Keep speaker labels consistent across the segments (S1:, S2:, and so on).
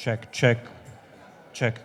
S1: Check, check, check.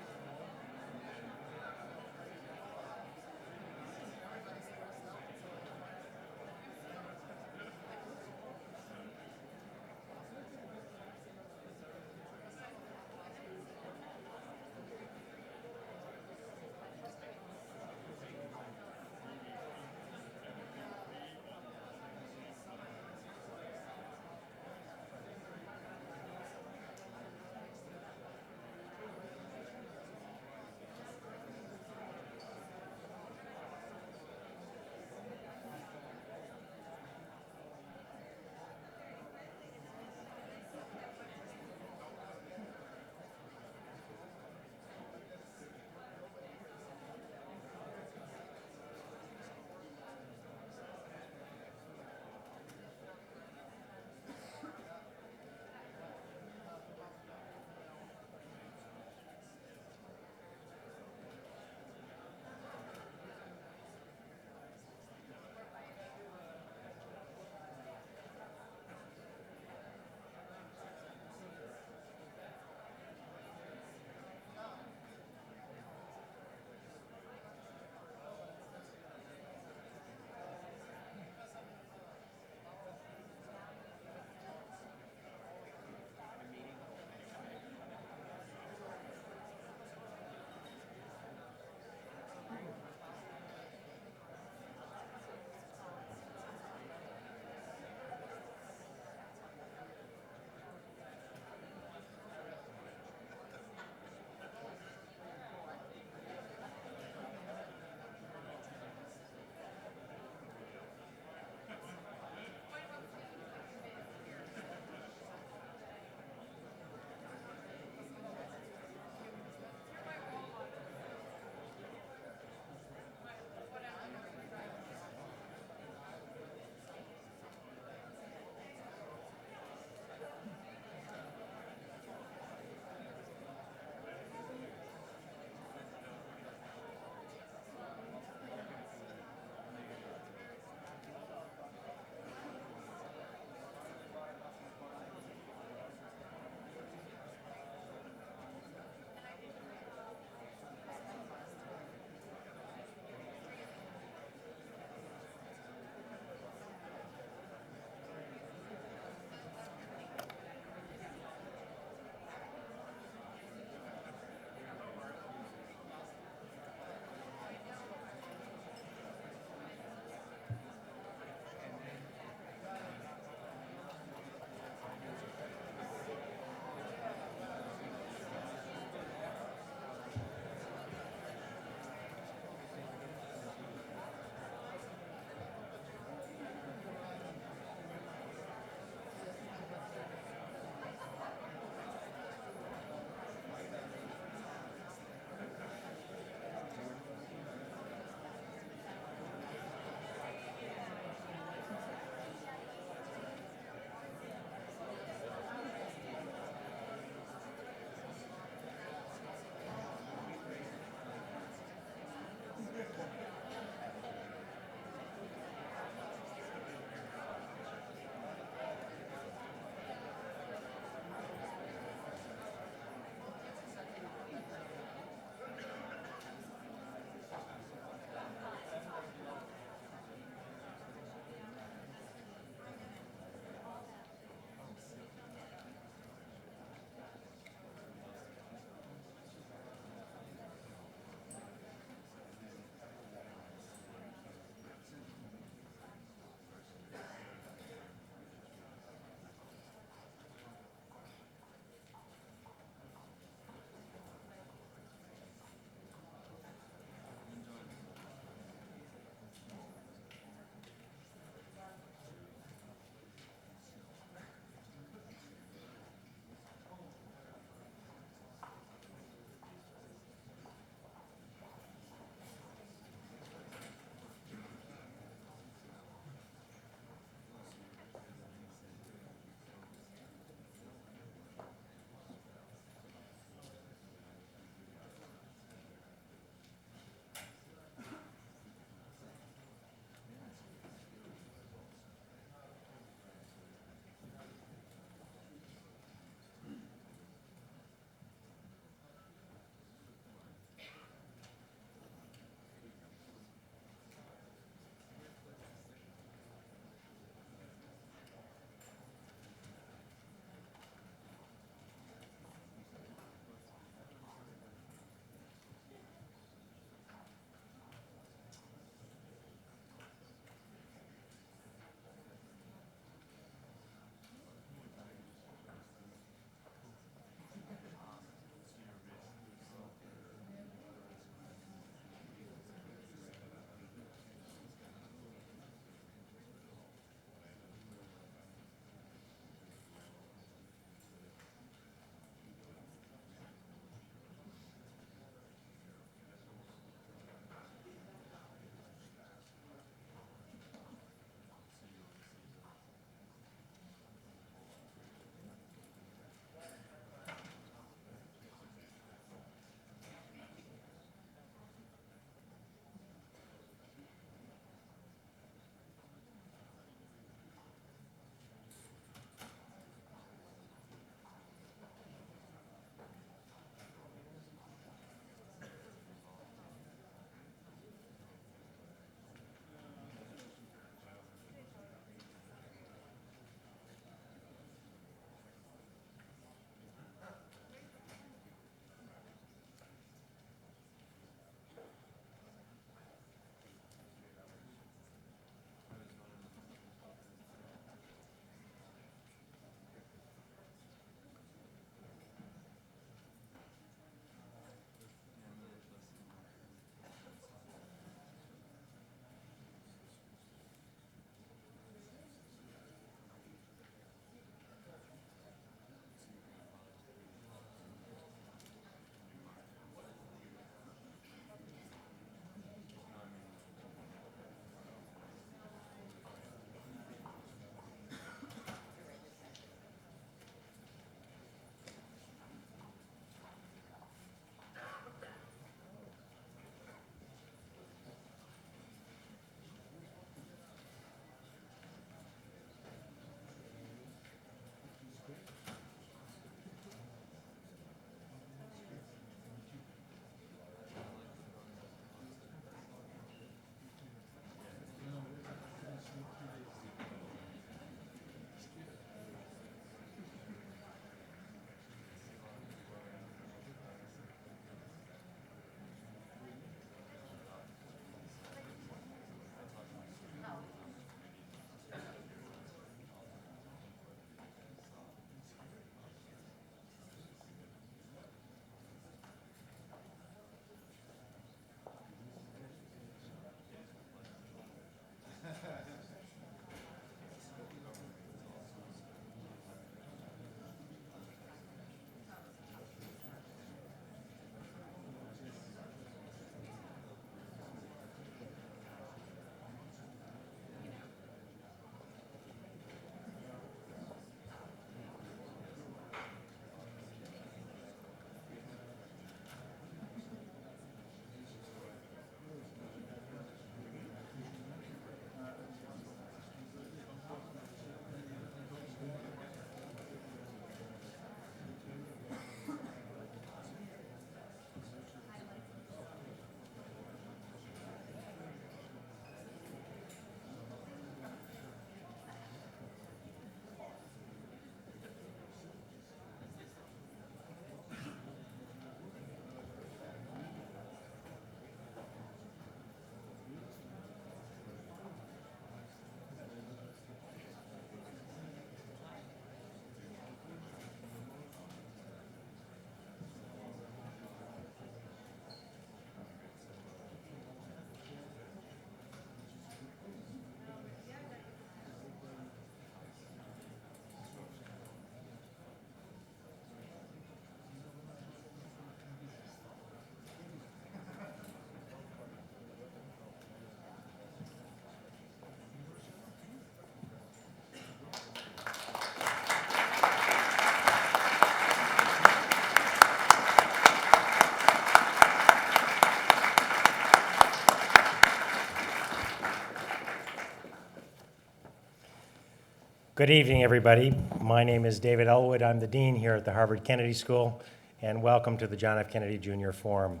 S2: Good evening, everybody. My name is David Elwood. I'm the dean here at the Harvard Kennedy School, and welcome to the John F. Kennedy Jr. Forum.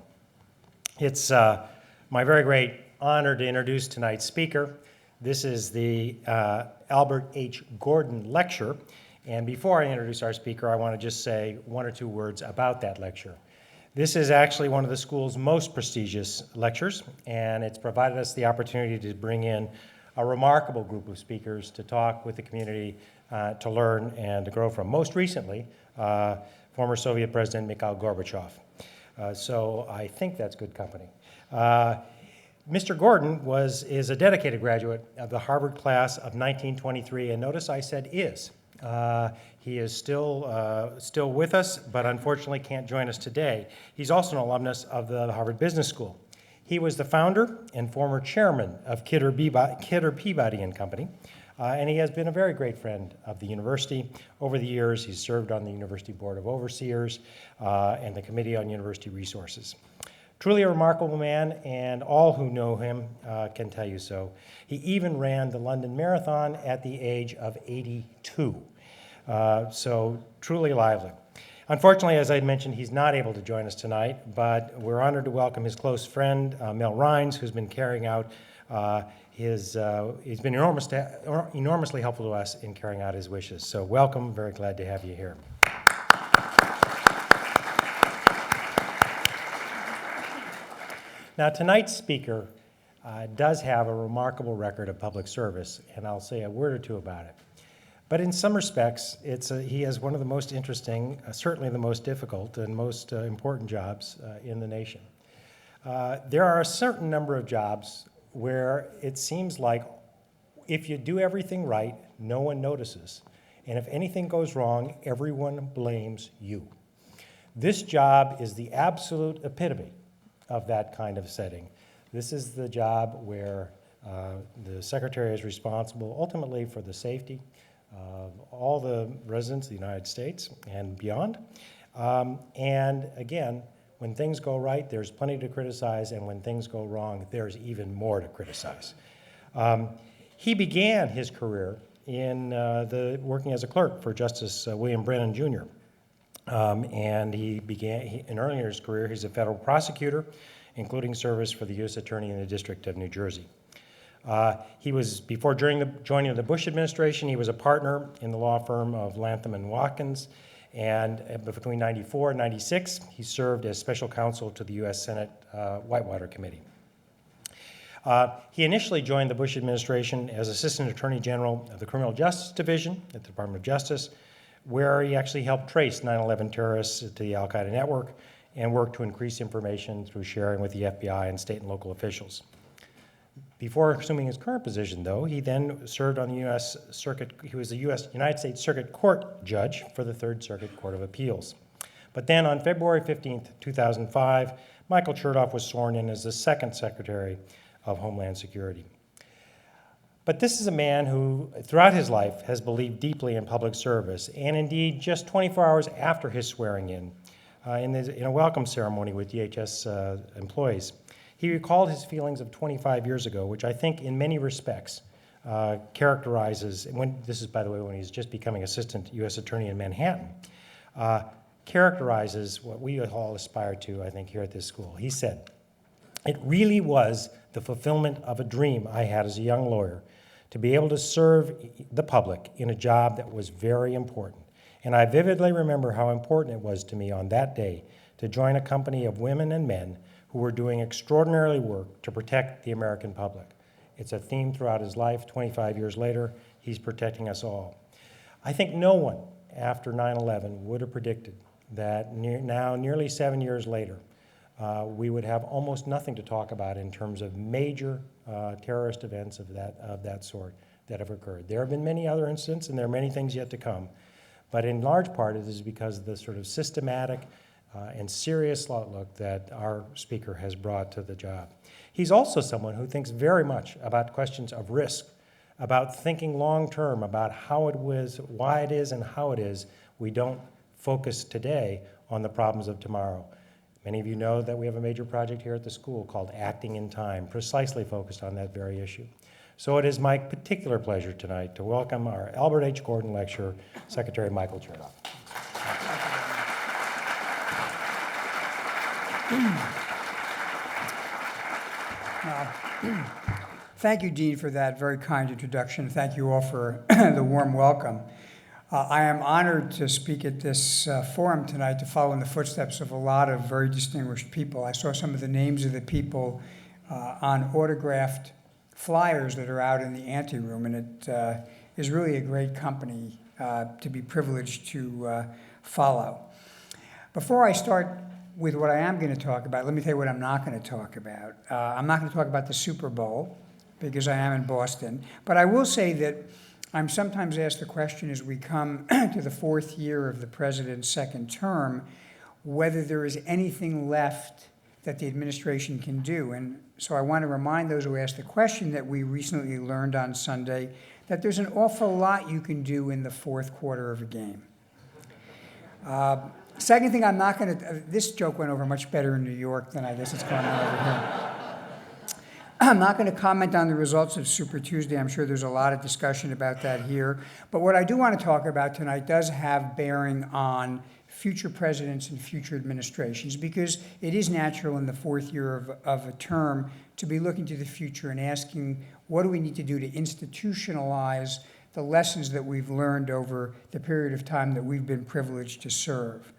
S2: It's my very great honor to introduce tonight's speaker. This is the Albert H. Gordon Lecture, and before I introduce our speaker, I want to just say one or two words about that lecture. This is actually one of the school's most prestigious lectures, and it's provided us the opportunity to bring in a remarkable group of speakers to talk with the community, to learn and to grow from. Most recently, former Soviet President Mikhail Gorbachev. So I think that's good company. Mr. Gordon is a dedicated graduate of the Harvard class of 1923, and notice I said is. He is still with us, but unfortunately can't join us today. He's also an alumnus of the Harvard Business School. He was the founder and former chairman of Kidder, Peabody and Company, and he has been a very great friend of the university. Over the years, he's served on the University Board of Overseers and the Committee on University Resources. Truly a remarkable man, and all who know him can tell you so. He even ran the London Marathon at the age of 82. So truly lively. Unfortunately, as I mentioned, he's not able to join us tonight, but we're honored to welcome his close friend, Mel Rines, who's been carrying out he's been enormously helpful to us in carrying out his wishes. So welcome, very glad to have you here. Now, tonight's speaker does have a remarkable record of public service, and I'll say a word or two about it. But in some respects, he has one of the most interesting, certainly the most difficult and most important jobs in the nation. There are a certain number of jobs where it seems like if you do everything right, no one notices. And if anything goes wrong, everyone blames you. This job is the absolute epitome of that kind of setting. This is the job where the secretary is responsible ultimately for the safety of all the residents of the United States and beyond. And again, when things go right, there's plenty to criticize, and when things go wrong, there's even more to criticize. He began his career in working as a clerk for Justice William Brennan, Jr. And in early in his career, he's a federal prosecutor, including service for the U.S. Attorney in the District of New Jersey. Before joining the Bush administration, he was a partner in the law firm of Latham & Watkins, and between 94 and 96, he served as special counsel to the U.S. Senate Whitewater Committee. He initially joined the Bush administration as Assistant Attorney General of the Criminal Justice Division at the Department of Justice, where he actually helped trace 9/11 terrorists to the Al-Qaeda network and worked to increase information through sharing with the FBI and state and local officials. Before assuming his current position, though, he then served on the U.S. Circuit. He was a United States Circuit Court judge for the Third Circuit Court of Appeals. But then on February 15th, 2005, Michael Chertoff was sworn in as the second Secretary of Homeland Security. But this is a man who, throughout his life, has believed deeply in public service, and indeed, just 24 hours after his swearing in a welcome ceremony with DHS employees, he recalled his feelings of 25 years ago, which I think in many respects characterizes, this is, by the way, when he's just becoming Assistant U.S. Attorney in Manhattan, characterizes what we all aspire to, I think, here at this school. He said, "It really was the fulfillment of a dream I had as a young lawyer to be able to serve the public in a job that was very important. And I vividly remember how important it was to me on that day to join a company of women and men who were doing extraordinary work to protect the American public." It's a theme throughout his life. 25 years later, he's protecting us all. I think no one after 9/11 would have predicted that now, nearly 7 years later, we would have almost nothing to talk about in terms of major terrorist events of that sort that have occurred. There have been many other incidents, and there are many things yet to come. But in large part, it is because of the sort of systematic and serious outlook that our speaker has brought to the job. He's also someone who thinks very much about questions of risk, about thinking long-term, about how it was, why it is, and how it is we don't focus today on the problems of tomorrow. Many of you know that we have a major project here at the school called Acting in Time, precisely focused on that very issue. So it is my particular pleasure tonight to welcome our Albert H. Gordon Lecturer, Secretary Michael Chertoff.
S3: Thank you, Dean, for that very kind introduction. Thank you all for the warm welcome. I am honored to speak at this forum tonight to follow in the footsteps of a lot of very distinguished people. I saw some of the names of the people on autographed flyers that are out in the anteroom, and it is really a great company to be privileged to follow. Before I start with what I am going to talk about, let me tell you what I'm not going to talk about. I'm not going to talk about the Super Bowl, because I am in Boston. But I will say that I'm sometimes asked the question as we come to the fourth year of the president's second term, whether there is anything left that the administration can do. And so I want to remind those who ask the question that we recently learned on Sunday that there's an awful lot you can do in the fourth quarter of a game. Second thing, I'm not going to, this joke went over much better in New York than I guess it's going on over here. I'm not going to comment on the results of Super Tuesday. I'm sure there's a lot of discussion about that here. But what I do want to talk about tonight does have bearing on future presidents and future administrations, because it is natural in the fourth year of a term to be looking to the future and asking, what do we need to do to institutionalize the lessons that we've learned over the period of time that we've been privileged to serve?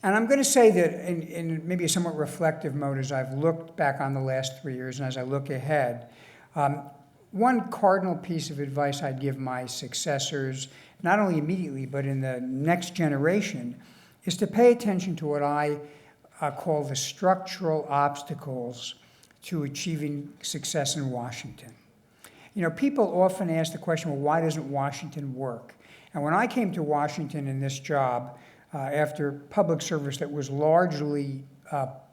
S3: And I'm going to say that in maybe a somewhat reflective mode, as I've looked back on the last 3 years and as I look ahead, one cardinal piece of advice I'd give my successors, not only immediately, but in the next generation, is to pay attention to what I call the structural obstacles to achieving success in Washington. You know, people often ask the question, well, why doesn't Washington work? And when I came to Washington in this job, after public service that was largely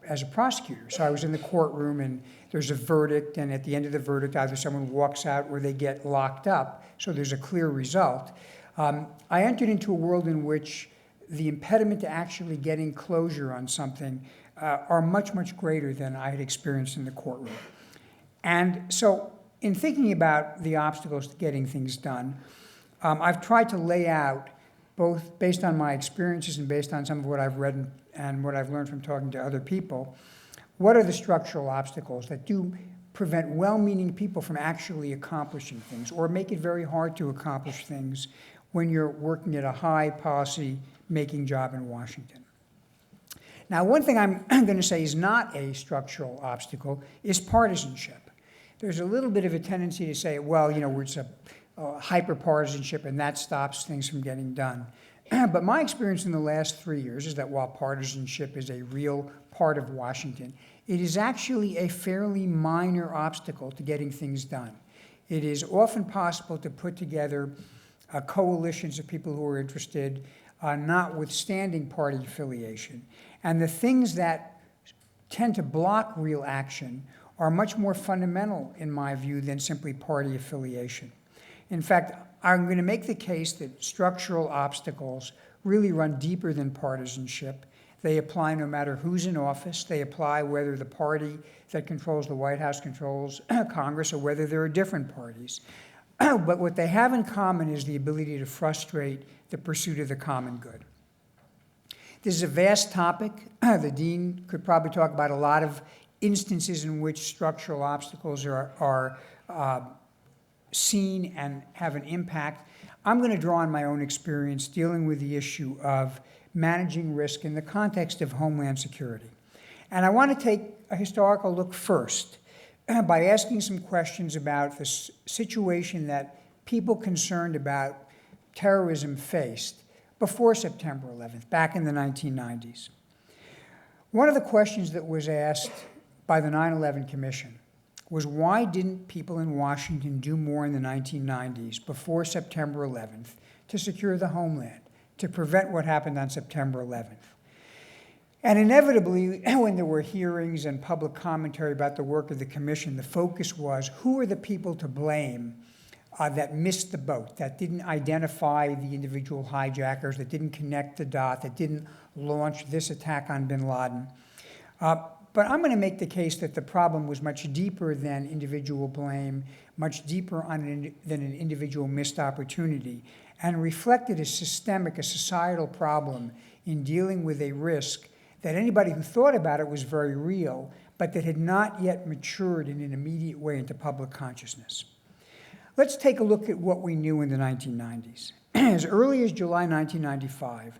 S3: as a prosecutor. So I was in the courtroom and there's a verdict, and at the end of the verdict, either someone walks out or they get locked up, so there's a clear result. I entered into a world in which the impediment to actually getting closure on something are much, much greater than I had experienced in the courtroom. And so in thinking about the obstacles to getting things done, I've tried to lay out, both based on my experiences and based on some of what I've read and what I've learned from talking to other people, what are the structural obstacles that do prevent well-meaning people from actually accomplishing things, or make it very hard to accomplish things when you're working at a high policy-making job in Washington. Now, one thing I'm going to say is not a structural obstacle is partisanship. There's a little bit of a tendency to say, well, you know, it's a hyper-partisanship, and that stops things from getting done. But my experience in the last 3 years is that while partisanship is a real part of Washington, it is actually a fairly minor obstacle to getting things done. It is often possible to put together coalitions of people who are interested, notwithstanding party affiliation. And the things that tend to block real action are much more fundamental, in my view, than simply party affiliation. In fact, I'm going to make the case that structural obstacles really run deeper than partisanship. They apply no matter who's in office. They apply whether the party that controls the White House controls Congress or whether there are different parties. But what they have in common is the ability to frustrate the pursuit of the common good. This is a vast topic. The dean could probably talk about a lot of instances in which structural obstacles are seen and have an impact. I'm going to draw on my own experience dealing with the issue of managing risk in the context of Homeland Security. And I want to take a historical look first by asking some questions about the situation that people concerned about terrorism faced before September 11th, back in the 1990s. One of the questions that was asked by the 9/11 Commission was, why didn't people in Washington do more in the 1990s, before September 11th, to secure the homeland, to prevent what happened on September 11th? And inevitably, when there were hearings and public commentary about the work of the commission, the focus was, who are the people to blame that missed the boat, that didn't identify the individual hijackers, that didn't connect the dot, that didn't launch this attack on bin Laden? But I'm going to make the case that the problem was much deeper than individual blame, much deeper than an individual missed opportunity, and reflected a systemic, a societal problem in dealing with a risk that anybody who thought about it was very real, but that had not yet matured in an immediate way into public consciousness. Let's take a look at what we knew in the 1990s. As early as July 1995,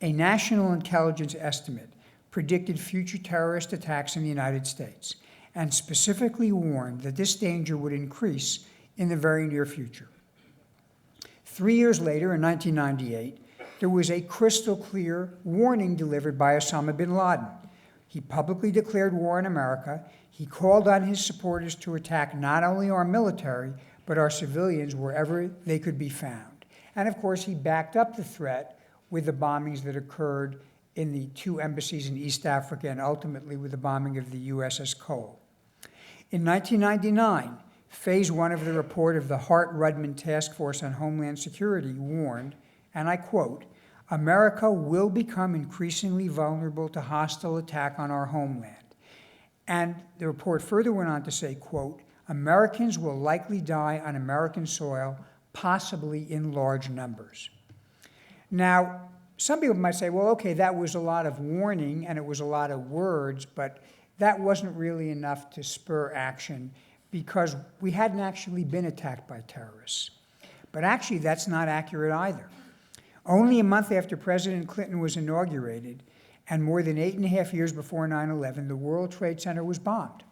S3: a national intelligence estimate predicted future terrorist attacks in the United States and specifically warned that this danger would increase in the very near future. 3 years later, in 1998, there was a crystal clear warning delivered by Osama bin Laden. He publicly declared war on America. He called on his supporters to attack not only our military, but our civilians wherever they could be found. And of course, he backed up the threat with the bombings that occurred in the 2 embassies in East Africa and ultimately with the bombing of the USS Cole. In 1999, Phase 1 of the report of the Hart-Rudman Task Force on Homeland Security warned, and I quote, "America will become increasingly vulnerable to hostile attack on our homeland." And the report further went on to say, quote, "Americans will likely die on American soil, possibly in large numbers." Now, some people might say, well, okay, that was a lot of warning and it was a lot of words, but that wasn't really enough to spur action because we hadn't actually been attacked by terrorists. But actually, that's not accurate either. Only a month after President Clinton was inaugurated, and more than 8.5 years before 9/11, the World Trade Center was bombed.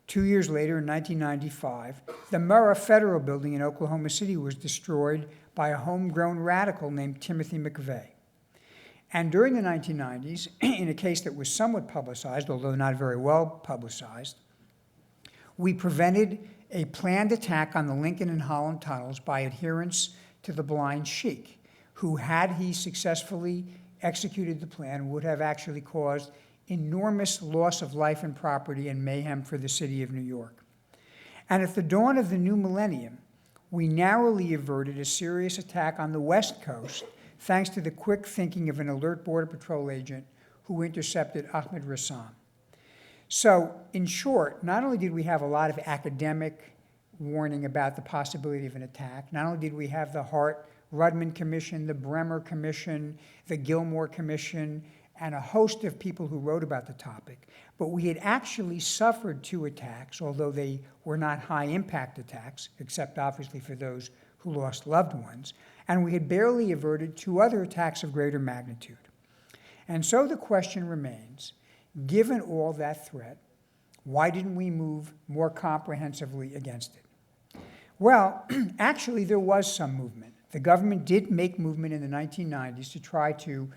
S3: 2 years later, in 1995, the Murrah Federal Building in Oklahoma City was destroyed by a homegrown radical named Timothy McVeigh. And during the 1990s, in a case that was somewhat publicized, although not very well publicized, we prevented a planned attack on the Lincoln and Holland tunnels by adherents to the Blind Sheik, who, had he successfully executed the plan, would have actually caused enormous loss of life and property and mayhem for the city of New York. And at the dawn of the new millennium, we narrowly averted a serious attack on the West Coast thanks to the quick thinking of an alert Border Patrol agent who intercepted Ahmed Rassam. So, in short, not only did we have a lot of academic warning about the possibility of an attack, not only did we have the Hart-Rudman Commission, the Bremer Commission, the Gilmore Commission, and a host of people who wrote about the topic, but we had actually suffered 2 attacks, although they were not high-impact attacks, except obviously for those who lost loved ones, and we had barely averted 2 other attacks of greater magnitude. And so the question remains, given all that threat, why didn't we move more comprehensively against it? Well, actually, there was some movement. The government did make movement in the 1990s to try to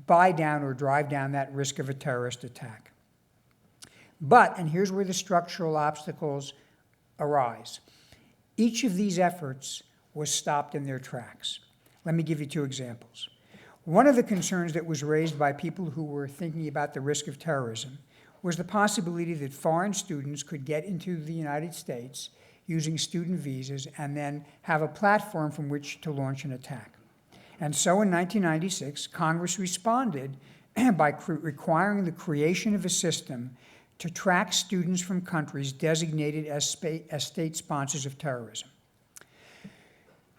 S3: buy down or drive down that risk of a terrorist attack. But, and here's where the structural obstacles arise, each of these efforts was stopped in their tracks. Let me give you 2 examples. One of the concerns that was raised by people who were thinking about the risk of terrorism was the possibility that foreign students could get into the United States using student visas and then have a platform from which to launch an attack. And so in 1996, Congress responded by requiring the creation of a system to track students from countries designated as state sponsors of terrorism.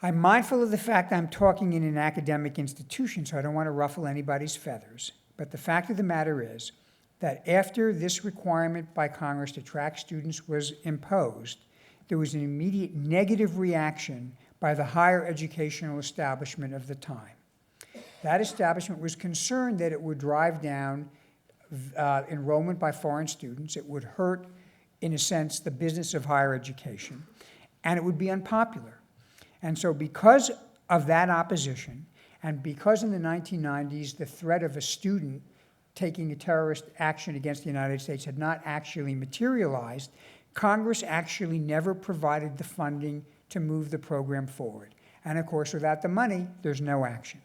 S3: I'm mindful of the fact I'm talking in an academic institution, so I don't want to ruffle anybody's feathers. But the fact of the matter is that after this requirement by Congress to track students was imposed, there was an immediate negative reaction by the higher educational establishment of the time. That establishment was concerned that it would drive down enrollment by foreign students. It would hurt, in a sense, the business of higher education, and it would be unpopular. And so because of that opposition, and because in the 1990s the threat of a student taking a terrorist action against the United States had not actually materialized, Congress actually never provided the funding to move the program forward. And of course, without the money, there's no action.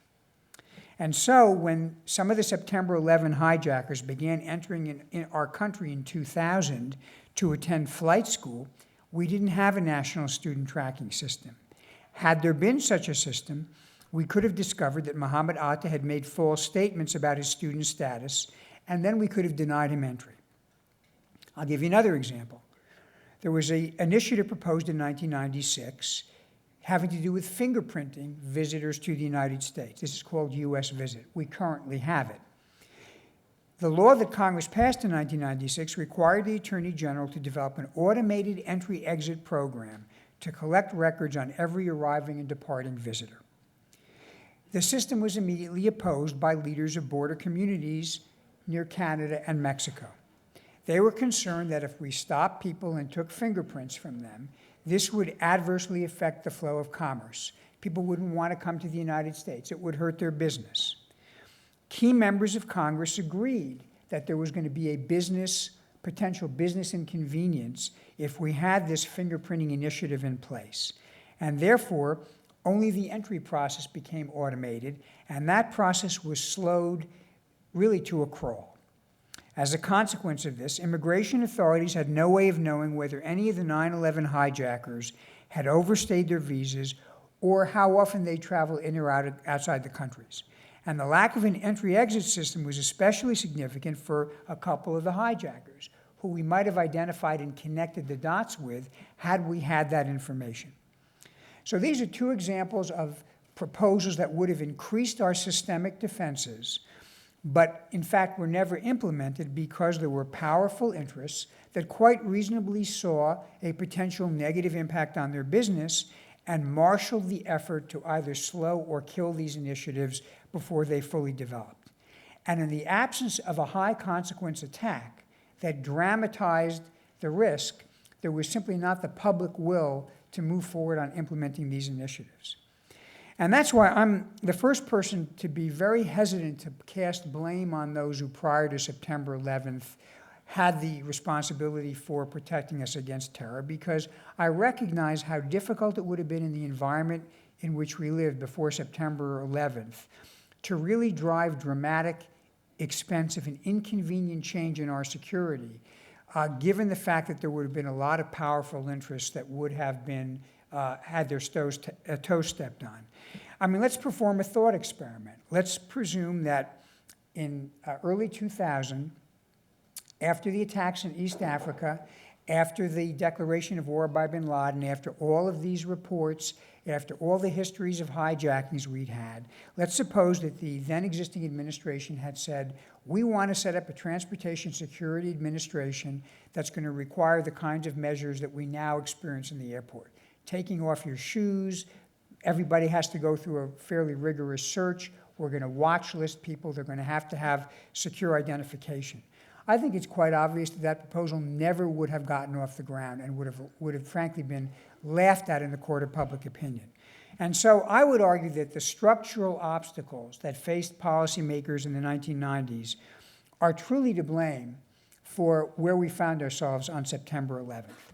S3: And so when some of the September 11 hijackers began entering in our country in 2000 to attend flight school, we didn't have a national student tracking system. Had there been such a system, we could have discovered that Mohammed Atta had made false statements about his student status, and then we could have denied him entry. I'll give you another example. There was an initiative proposed in 1996 having to do with fingerprinting visitors to the United States. This is called U.S. Visit. We currently have it. The law that Congress passed in 1996 required the Attorney General to develop an automated entry-exit program to collect records on every arriving and departing visitor. The system was immediately opposed by leaders of border communities near Canada and Mexico. They were concerned that if we stopped people and took fingerprints from them, this would adversely affect the flow of commerce. People wouldn't want to come to the United States. It would hurt their business. Key members of Congress agreed that there was going to be a potential business inconvenience if we had this fingerprinting initiative in place. And therefore, only the entry process became automated, and that process was slowed really to a crawl. As a consequence of this, immigration authorities had no way of knowing whether any of the 9/11 hijackers had overstayed their visas or how often they traveled in or out outside the countries. And the lack of an entry-exit system was especially significant for a couple of the hijackers, who we might have identified and connected the dots with had we had that information. So these are two examples of proposals that would have increased our systemic defenses, but in fact were never implemented because there were powerful interests that quite reasonably saw a potential negative impact on their business and marshaled the effort to either slow or kill these initiatives before they fully developed. And in the absence of a high consequence attack that dramatized the risk, there was simply not the public will to move forward on implementing these initiatives. And that's why I'm the first person to be very hesitant to cast blame on those who prior to September 11th had the responsibility for protecting us against terror, because I recognize how difficult it would have been in the environment in which we lived before September 11th to really drive dramatic, expensive, and inconvenient change in our security, given the fact that there would have been a lot of powerful interests that would have been had their toes stepped on. I mean, let's perform a thought experiment. Let's presume that in early 2000, after the attacks in East Africa, after the declaration of war by bin Laden, after all of these reports, after all the histories of hijackings we'd had, let's suppose that the then existing administration had said, we want to set up a transportation security administration that's going to require the kinds of measures that we now experience in the airport. Taking off your shoes, everybody has to go through a fairly rigorous search. We're going to watch list people. They're going to have secure identification. I think it's quite obvious that that proposal never would have gotten off the ground and would have frankly been laughed at in the court of public opinion. And so I would argue that the structural obstacles that faced policymakers in the 1990s are truly to blame for where we found ourselves on September 11th.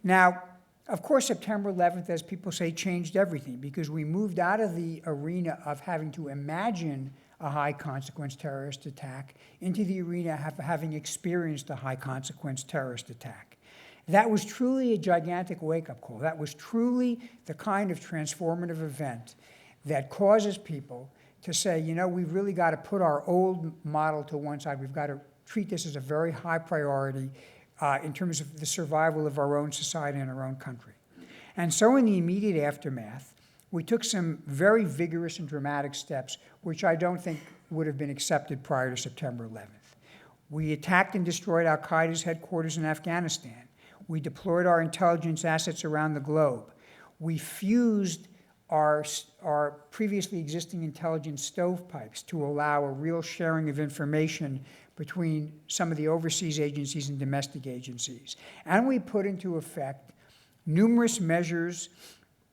S3: Now, of course, September 11th, as people say, changed everything, because we moved out of the arena of having to imagine a high-consequence terrorist attack into the arena of having experienced a high-consequence terrorist attack. That was truly a gigantic wake-up call. That was truly the kind of transformative event that causes people to say, you know, we've really got to put our old model to one side. We've got to treat this as a very high priority in terms of the survival of our own society and our own country. And so in the immediate aftermath, we took some very vigorous and dramatic steps, which I don't think would have been accepted prior to September 11th. We attacked and destroyed al-Qaeda's headquarters in Afghanistan. We deployed our intelligence assets around the globe. We fused our previously existing intelligence stovepipes to allow a real sharing of information between some of the overseas agencies and domestic agencies. And we put into effect numerous measures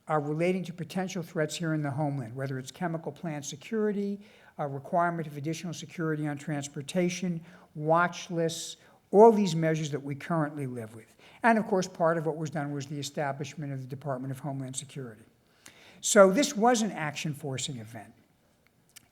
S3: relating to potential threats here in the homeland, whether it's chemical plant security, a requirement of additional security on transportation, watch lists, all these measures that we currently live with. And of course, part of what was done was the establishment of the Department of Homeland Security. So this was an action-forcing event.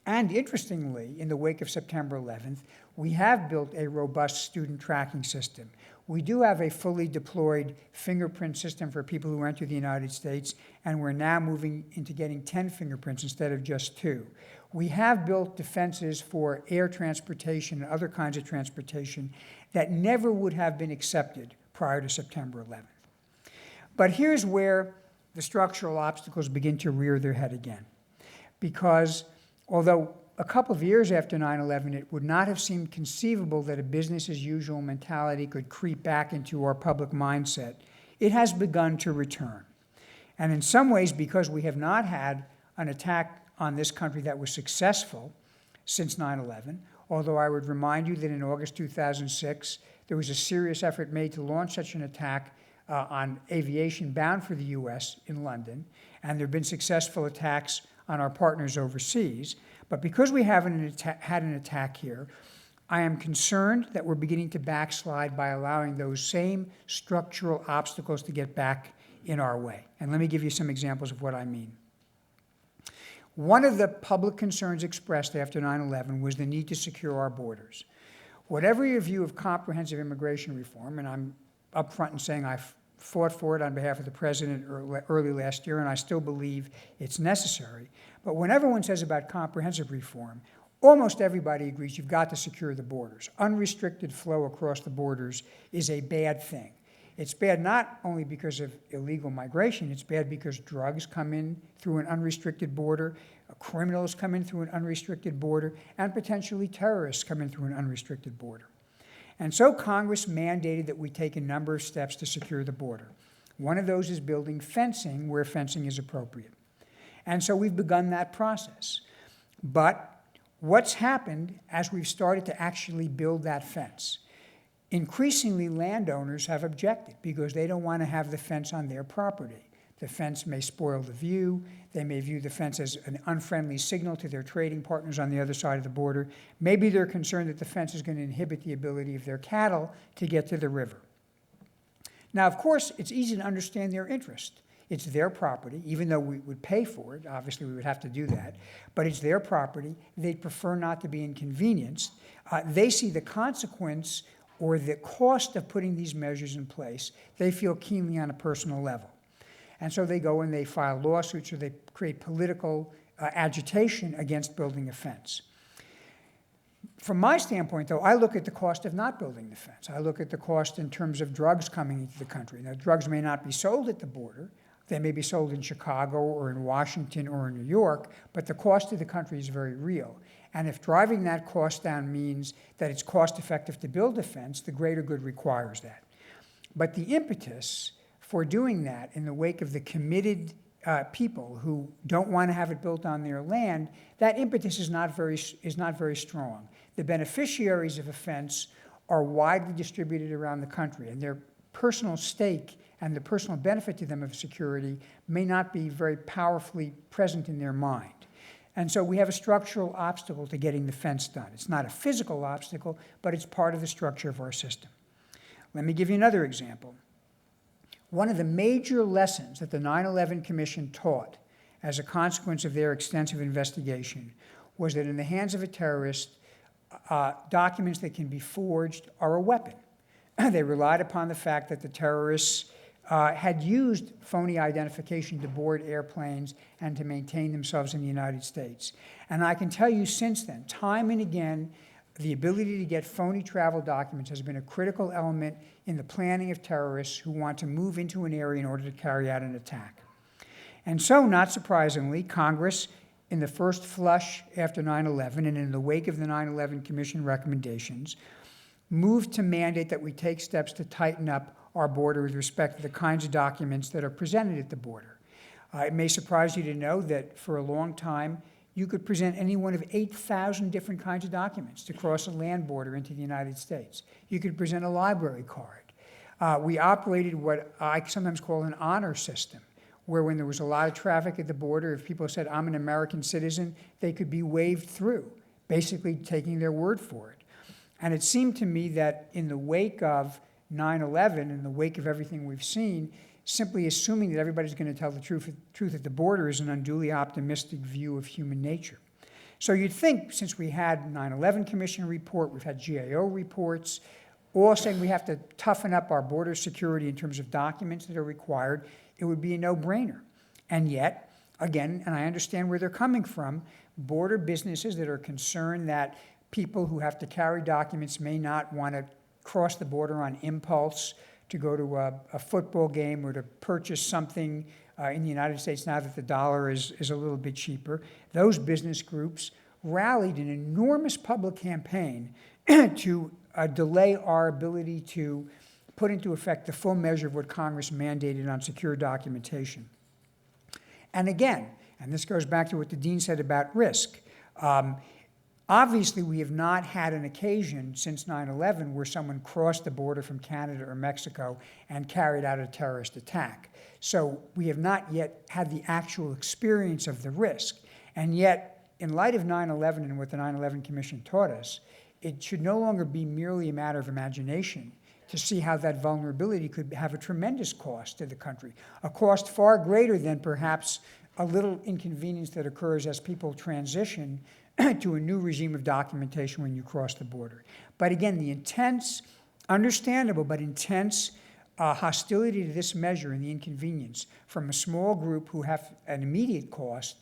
S3: And interestingly, in the wake of September 11th, we have built a robust student tracking system. We do have a fully deployed fingerprint system for people who enter the United States, and we're now moving into getting 10 fingerprints instead of just 2. we have built defenses for air transportation and other kinds of transportation that never would have been accepted prior to September 11th. But here's where the structural obstacles begin to rear their head again. Because although a couple of years after 9/11, it would not have seemed conceivable that a business as usual mentality could creep back into our public mindset, it has begun to return. And in some ways, because we have not had an attack on this country that was successful since 9/11, although I would remind you that in August 2006, there was a serious effort made to launch such an attack on aviation bound for the US in London, and there have been successful attacks on our partners overseas. But because we haven't had an attack here, I am concerned that we're beginning to backslide by allowing those same structural obstacles to get back in our way. And let me give you some examples of what I mean. One of the public concerns expressed after 9/11 was the need to secure our borders. Whatever your view of comprehensive immigration reform, and I'm upfront in saying I fought for it on behalf of the president early last year, and I still believe it's necessary. But when everyone says about comprehensive reform, almost everybody agrees you've got to secure the borders. Unrestricted flow across the borders is a bad thing. It's bad not only because of illegal migration, it's bad because drugs come in through an unrestricted border, criminals come in through an unrestricted border, and potentially terrorists come in through an unrestricted border. And so Congress mandated that we take a number of steps to secure the border. One of those is building fencing where fencing is appropriate. And so we've begun that process. But what's happened as we've started to actually build that fence? Increasingly, landowners have objected because they don't want to have the fence on their property. The fence may spoil the view. They may view the fence as an unfriendly signal to their trading partners on the other side of the border. Maybe they're concerned that the fence is going to inhibit the ability of their cattle to get to the river. Now, of course, it's easy to understand their interest. It's their property, even though we would pay for it. Obviously, we would have to do that. But it's their property. They'd prefer not to be inconvenienced. They see the consequence or the cost of putting these measures in place. They feel keenly on a personal level. And so they go and they file lawsuits or they create political agitation against building a fence. From my standpoint, though, I look at the cost of not building the fence. I look at the cost in terms of drugs coming into the country. Now, drugs may not be sold at the border. They may be sold in Chicago or in Washington or in New York, but the cost to the country is very real. And if driving that cost down means that it's cost effective to build a fence, the greater good requires that. But the impetus for doing that in the wake of the committed people who don't want to have it built on their land, that impetus is not very strong. The beneficiaries of a fence are widely distributed around the country, and their personal stake and the personal benefit to them of security may not be very powerfully present in their mind. And so we have a structural obstacle to getting the fence done. It's not a physical obstacle, but it's part of the structure of our system. Let me give you another example. One of the major lessons that the 9/11 Commission taught as a consequence of their extensive investigation was that in the hands of a terrorist, documents that can be forged are a weapon. They relied upon the fact that the terrorists had used phony identification to board airplanes and to maintain themselves in the United States. And I can tell you since then, time and again, the ability to get phony travel documents has been a critical element in the planning of terrorists who want to move into an area in order to carry out an attack. And so, not surprisingly, Congress, in the first flush after 9/11 and in the wake of the 9/11 Commission recommendations, moved to mandate that we take steps to tighten up our border with respect to the kinds of documents that are presented at the border. It may surprise you to know that for a long time, you could present any one of 8,000 different kinds of documents to cross a land border into the United States. You could present a library card. We operated what I sometimes call an honor system, where when there was a lot of traffic at the border, if people said, I'm an American citizen, they could be waved through, basically taking their word for it. And it seemed to me that in the wake of 9/11, in the wake of everything we've seen, simply assuming that everybody's going to tell the truth at the border is an unduly optimistic view of human nature. So you'd think, since we had 9/11 Commission report, we've had GAO reports, all saying we have to toughen up our border security in terms of documents that are required, it would be a no-brainer. And yet, again, and I understand where they're coming from, border businesses that are concerned that people who have to carry documents may not want to cross the border on impulse to go to a football game or to purchase something in the United States now that the dollar is a little bit cheaper. Those business groups rallied an enormous public campaign to delay our ability to put into effect the full measure of what Congress mandated on secure documentation. And again, and this goes back to what the dean said about risk, obviously we have not had an occasion since 9/11 where someone crossed the border from Canada or Mexico and carried out a terrorist attack. So we have not yet had the actual experience of the risk. And yet, in light of 9/11 and what the 9/11 Commission taught us, it should no longer be merely a matter of imagination to see how that vulnerability could have a tremendous cost to the country, a cost far greater than perhaps a little inconvenience that occurs as people transition to a new regime of documentation when you cross the border. But again, the intense, understandable but intense hostility to this measure and the inconvenience from a small group who have an immediate cost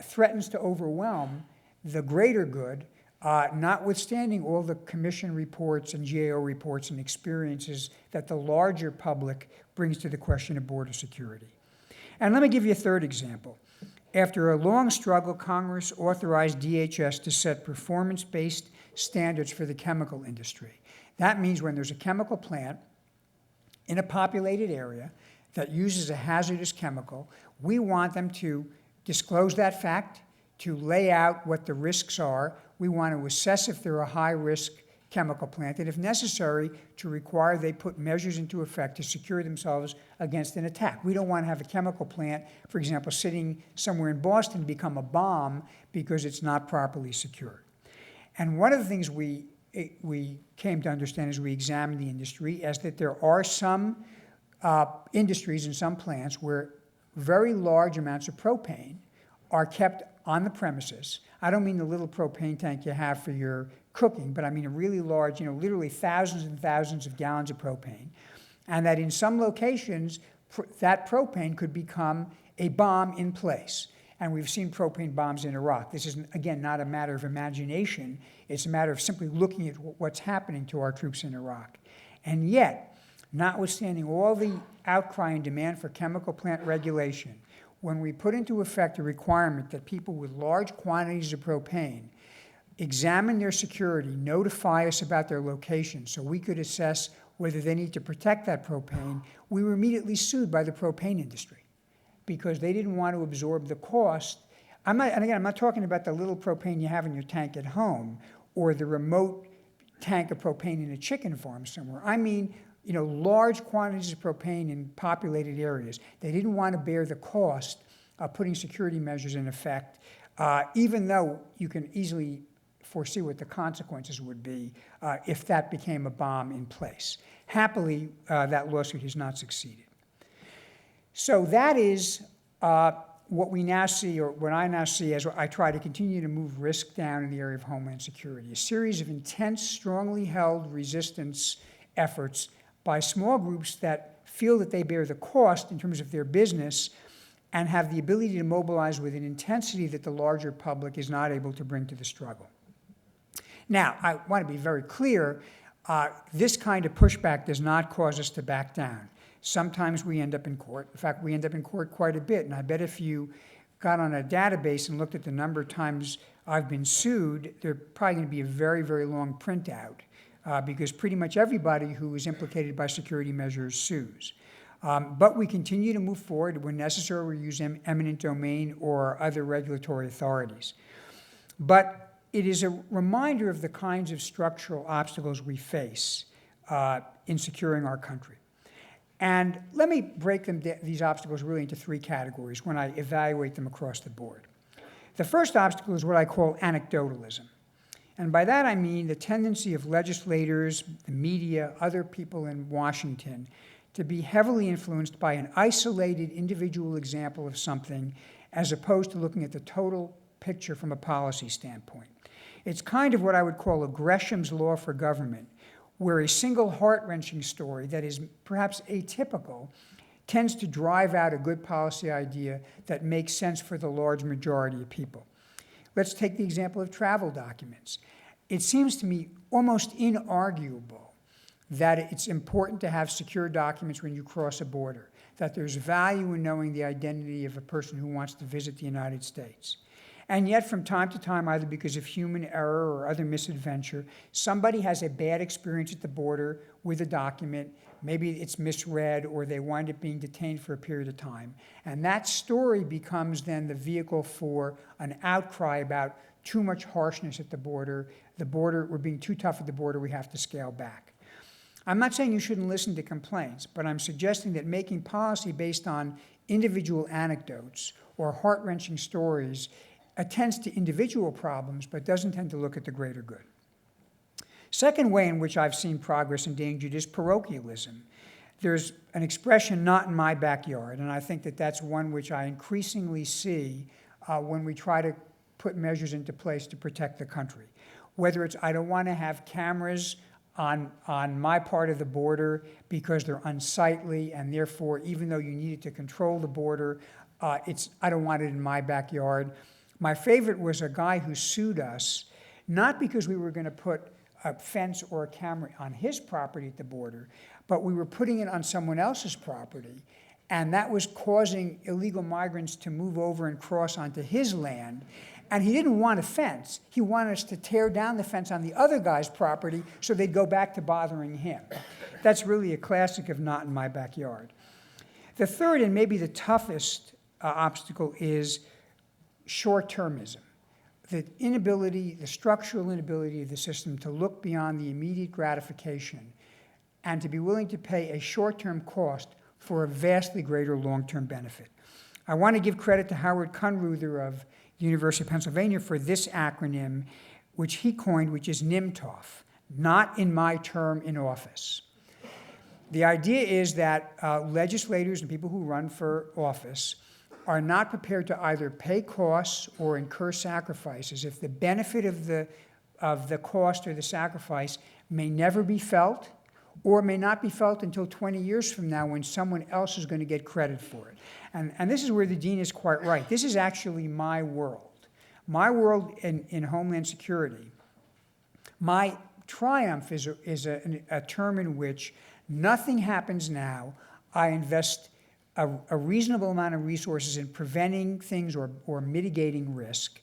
S3: threatens to overwhelm the greater good, notwithstanding all the commission reports and GAO reports and experiences that the larger public brings to the question of border security. And let me give you a third example. After a long struggle, Congress authorized DHS to set performance-based standards for the chemical industry. That means when there's a chemical plant in a populated area that uses a hazardous chemical, we want them to disclose that fact, to lay out what the risks are. We want to assess if they're a high-risk chemical plant, and if necessary, to require they put measures into effect to secure themselves against an attack. We don't want to have a chemical plant, for example, sitting somewhere in Boston become a bomb because it's not properly secured. And one of the things we came to understand as we examined the industry is that there are some industries and some plants where very large amounts of propane are kept on the premises. I don't mean the little propane tank you have for your cooking, but I mean a really large, literally thousands and thousands of gallons of propane. And that in some locations, that propane could become a bomb in place. And we've seen propane bombs in Iraq. This is, again, not a matter of imagination. It's a matter of simply looking at what's happening to our troops in Iraq. And yet, notwithstanding all the outcry and demand for chemical plant regulation, when we put into effect a requirement that people with large quantities of propane examine their security, notify us about their location so we could assess whether they need to protect that propane, we were immediately sued by the propane industry because they didn't want to absorb the cost. And again, I'm not talking about the little propane you have in your tank at home or the remote tank of propane in a chicken farm somewhere. I mean, large quantities of propane in populated areas. They didn't want to bear the cost of putting security measures in effect, even though you can easily foresee what the consequences would be if that became a bomb in place. Happily, that lawsuit has not succeeded. So that is what we now see, or what I now see as I try to continue to move risk down in the area of Homeland Security, a series of intense, strongly held resistance efforts by small groups that feel that they bear the cost in terms of their business and have the ability to mobilize with an intensity that the larger public is not able to bring to the struggle. Now, I want to be very clear, this kind of pushback does not cause us to back down. Sometimes we end up in court. In fact, we end up in court quite a bit, and I bet if you got on a database and looked at the number of times I've been sued, there's probably going to be a very, very long printout. Because pretty much everybody who is implicated by security measures sues. But we continue to move forward. When necessary, we use eminent domain or other regulatory authorities. But it is a reminder of the kinds of structural obstacles we face in securing our country. And let me break these obstacles really into three categories when I evaluate them across the board. The first obstacle is what I call anecdotalism. And by that I mean the tendency of legislators, the media, other people in Washington to be heavily influenced by an isolated individual example of something as opposed to looking at the total picture from a policy standpoint. It's kind of what I would call a Gresham's law for government, where a single heart-wrenching story that is perhaps atypical tends to drive out a good policy idea that makes sense for the large majority of people. Let's take the example of travel documents. It seems to me almost inarguable that it's important to have secure documents when you cross a border, that there's value in knowing the identity of a person who wants to visit the United States. And yet, from time to time, either because of human error or other misadventure, somebody has a bad experience at the border with a document. Maybe it's misread, or they wind up being detained for a period of time. And that story becomes then the vehicle for an outcry about too much harshness at the border. We're being too tough at the border, we have to scale back. I'm not saying you shouldn't listen to complaints, but I'm suggesting that making policy based on individual anecdotes or heart-wrenching stories attends to individual problems, but doesn't tend to look at the greater good. Second way in which I've seen progress endangered is parochialism. There's an expression, not in my backyard, and I think that that's one which I increasingly see when we try to put measures into place to protect the country. Whether it's, I don't want to have cameras on my part of the border because they're unsightly, and therefore, even though you needed to control the border, I don't want it in my backyard. My favorite was a guy who sued us, not because we were going to put a fence or a camera on his property at the border, but we were putting it on someone else's property, and that was causing illegal migrants to move over and cross onto his land. And he didn't want a fence. He wanted us to tear down the fence on the other guy's property so they'd go back to bothering him. That's really a classic of not in my backyard. The third, and maybe the toughest obstacle, is short-termism. The structural inability of the system to look beyond the immediate gratification and to be willing to pay a short-term cost for a vastly greater long-term benefit. I want to give credit to Howard Kunruther of the University of Pennsylvania for this acronym, which he coined, which is NIMTOF, not in my term in office. The idea is that legislators and people who run for office are not prepared to either pay costs or incur sacrifices if the benefit of the cost or the sacrifice may never be felt, or may not be felt until 20 years from now when someone else is going to get credit for it. And this is where the dean is quite right. This is actually my world. My world in Homeland Security. My triumph is a term in which nothing happens now. I invest a reasonable amount of resources in preventing things or mitigating risk,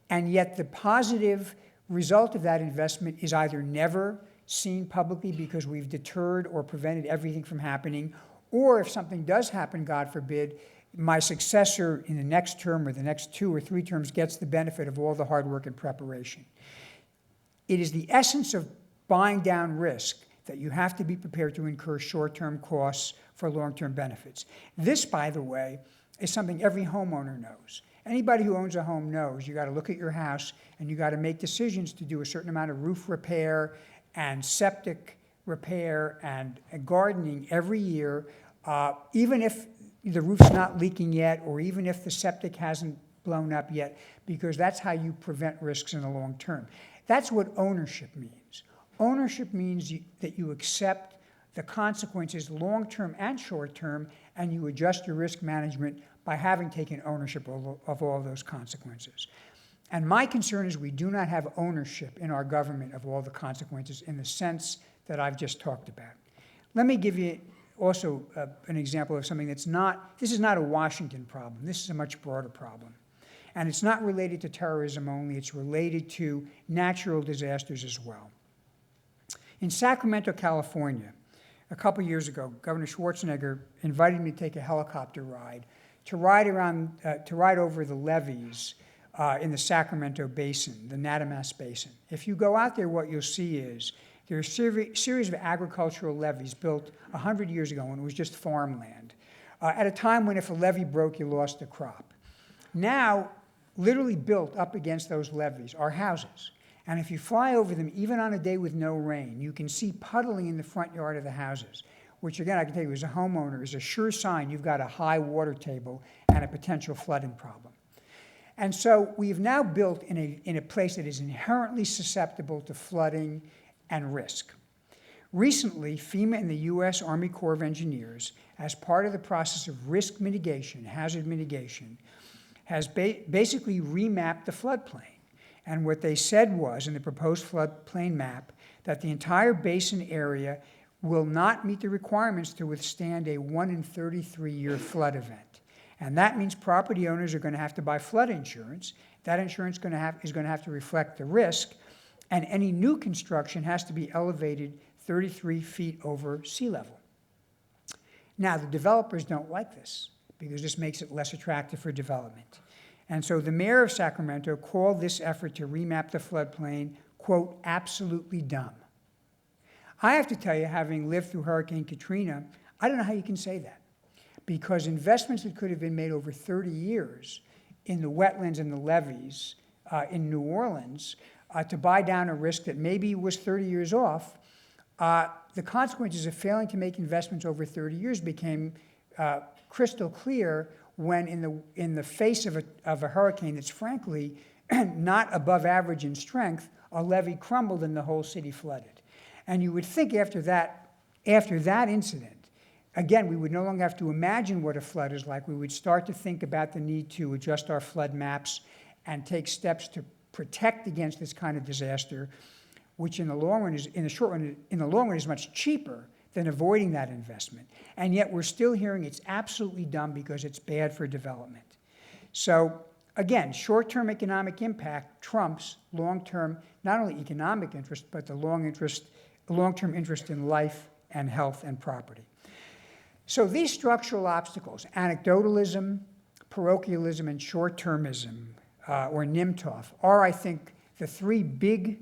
S3: and yet the positive result of that investment is either never seen publicly because we've deterred or prevented everything from happening, or if something does happen, God forbid, my successor in the next term or the next 2 or 3 terms gets the benefit of all the hard work and preparation. It is the essence of buying down risk that you have to be prepared to incur short-term costs for long-term benefits. This, by the way, is something every homeowner knows. Anybody who owns a home knows you got to look at your house and you got to make decisions to do a certain amount of roof repair and septic repair and gardening every year, even if the roof's not leaking yet, or even if the septic hasn't blown up yet, because that's how you prevent risks in the long term. That's what ownership means. Ownership means that you accept the consequences long-term and short-term, and you adjust your risk management by having taken ownership of all those consequences. And my concern is we do not have ownership in our government of all the consequences in the sense that I've just talked about. Let me give you also an example of something this is not a Washington problem. This is a much broader problem. And it's not related to terrorism only. It's related to natural disasters as well. In Sacramento, California, a couple years ago, Governor Schwarzenegger invited me to take a helicopter ride, to ride over the levees in the Sacramento Basin, the Natomas Basin. If you go out there, what you'll see is there are a series of agricultural levees built 100 years ago when it was just farmland, at a time when if a levee broke, you lost a crop. Now, literally built up against those levees are houses. And if you fly over them, even on a day with no rain, you can see puddling in the front yard of the houses, which again, I can tell you as a homeowner is a sure sign you've got a high water table and a potential flooding problem. And so we've now built in a place that is inherently susceptible to flooding and risk. Recently, FEMA and the U.S. Army Corps of Engineers, as part of the process of risk mitigation, hazard mitigation, has basically remapped the floodplain. And what they said was, in the proposed floodplain map, that the entire basin area will not meet the requirements to withstand a 1 in 33-year flood event. And that means property owners are going to have to buy flood insurance. That insurance is going to have to reflect the risk, and any new construction has to be elevated 33 feet over sea level. Now, the developers don't like this because this makes it less attractive for development. And so the mayor of Sacramento called this effort to remap the floodplain, quote, absolutely dumb. I have to tell you, having lived through Hurricane Katrina, I don't know how you can say that, because investments that could have been made over 30 years in the wetlands and the levees in New Orleans to buy down a risk that maybe was 30 years off, the consequences of failing to make investments over 30 years became crystal clear when in the face of a hurricane that's frankly not above average in strength, a levee crumbled and the whole city flooded. And you would think after that incident, again, we would no longer have to imagine what a flood is like. We would start to think about the need to adjust our flood maps and take steps to protect against this kind of disaster, which in the long run is much cheaper than avoiding that investment. And yet we're still hearing it's absolutely dumb because it's bad for development. So again, short-term economic impact trumps long-term, not only economic interest, but the long-term interest in life and health and property. So these structural obstacles, anecdotalism, parochialism, and short-termism, or NIMTOF, are, I think, the three big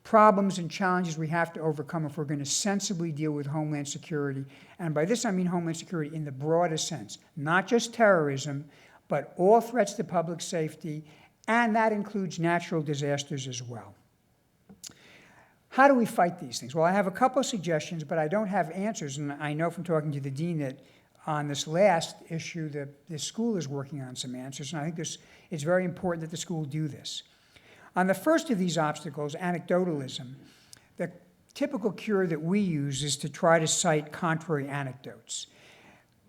S3: problems and challenges we have to overcome if we're going to sensibly deal with Homeland Security. And by this I mean Homeland Security in the broadest sense, not just terrorism, but all threats to public safety, and that includes natural disasters as well. How do we fight these things? Well, I have a couple of suggestions, but I don't have answers, and I know from talking to the dean that on this last issue, the school is working on some answers, and I think it's very important that the school do this. On the first of these obstacles, anecdotalism, the typical cure that we use is to try to cite contrary anecdotes.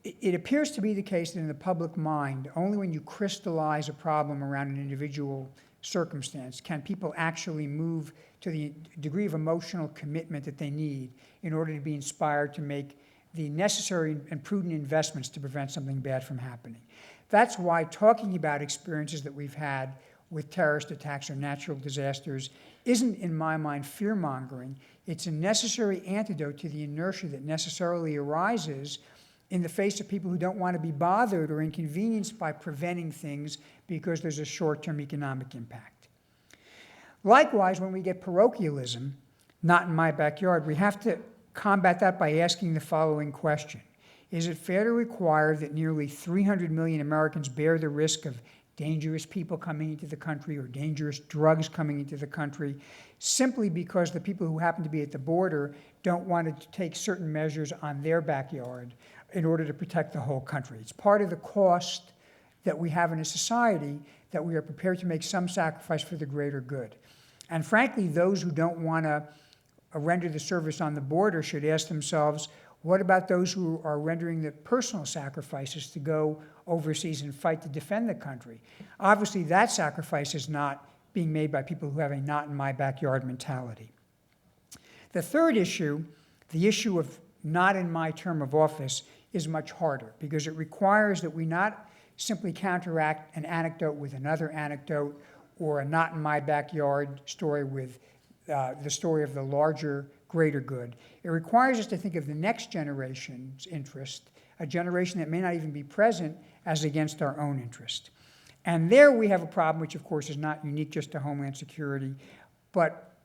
S3: It appears to be the case that in the public mind, only when you crystallize a problem around an individual circumstance can people actually move to the degree of emotional commitment that they need in order to be inspired to make the necessary and prudent investments to prevent something bad from happening. That's why talking about experiences that we've had with terrorist attacks or natural disasters isn't, in my mind, fear-mongering. It's a necessary antidote to the inertia that necessarily arises in the face of people who don't want to be bothered or inconvenienced by preventing things because there's a short-term economic impact. Likewise, when we get parochialism, not in my backyard, we have to combat that by asking the following question. Is it fair to require that nearly 300 million Americans bear the risk of dangerous people coming into the country or dangerous drugs coming into the country simply because the people who happen to be at the border don't want to take certain measures on their backyard in order to protect the whole country? It's part of the cost that we have in a society that we are prepared to make some sacrifice for the greater good. And frankly, those who don't want to render the service on the border should ask themselves, what about those who are rendering the personal sacrifices to go overseas and fight to defend the country? Obviously, that sacrifice is not being made by people who have a not-in-my-backyard mentality. The third issue, the issue of not in my term of office, is much harder because it requires that we not simply counteract an anecdote with another anecdote or a not-in-my-backyard story with the story of the larger, greater good. It requires us to think of the next generation's interest, a generation that may not even be present, as against our own interest. And there we have a problem which, of course, is not unique just to Homeland Security, but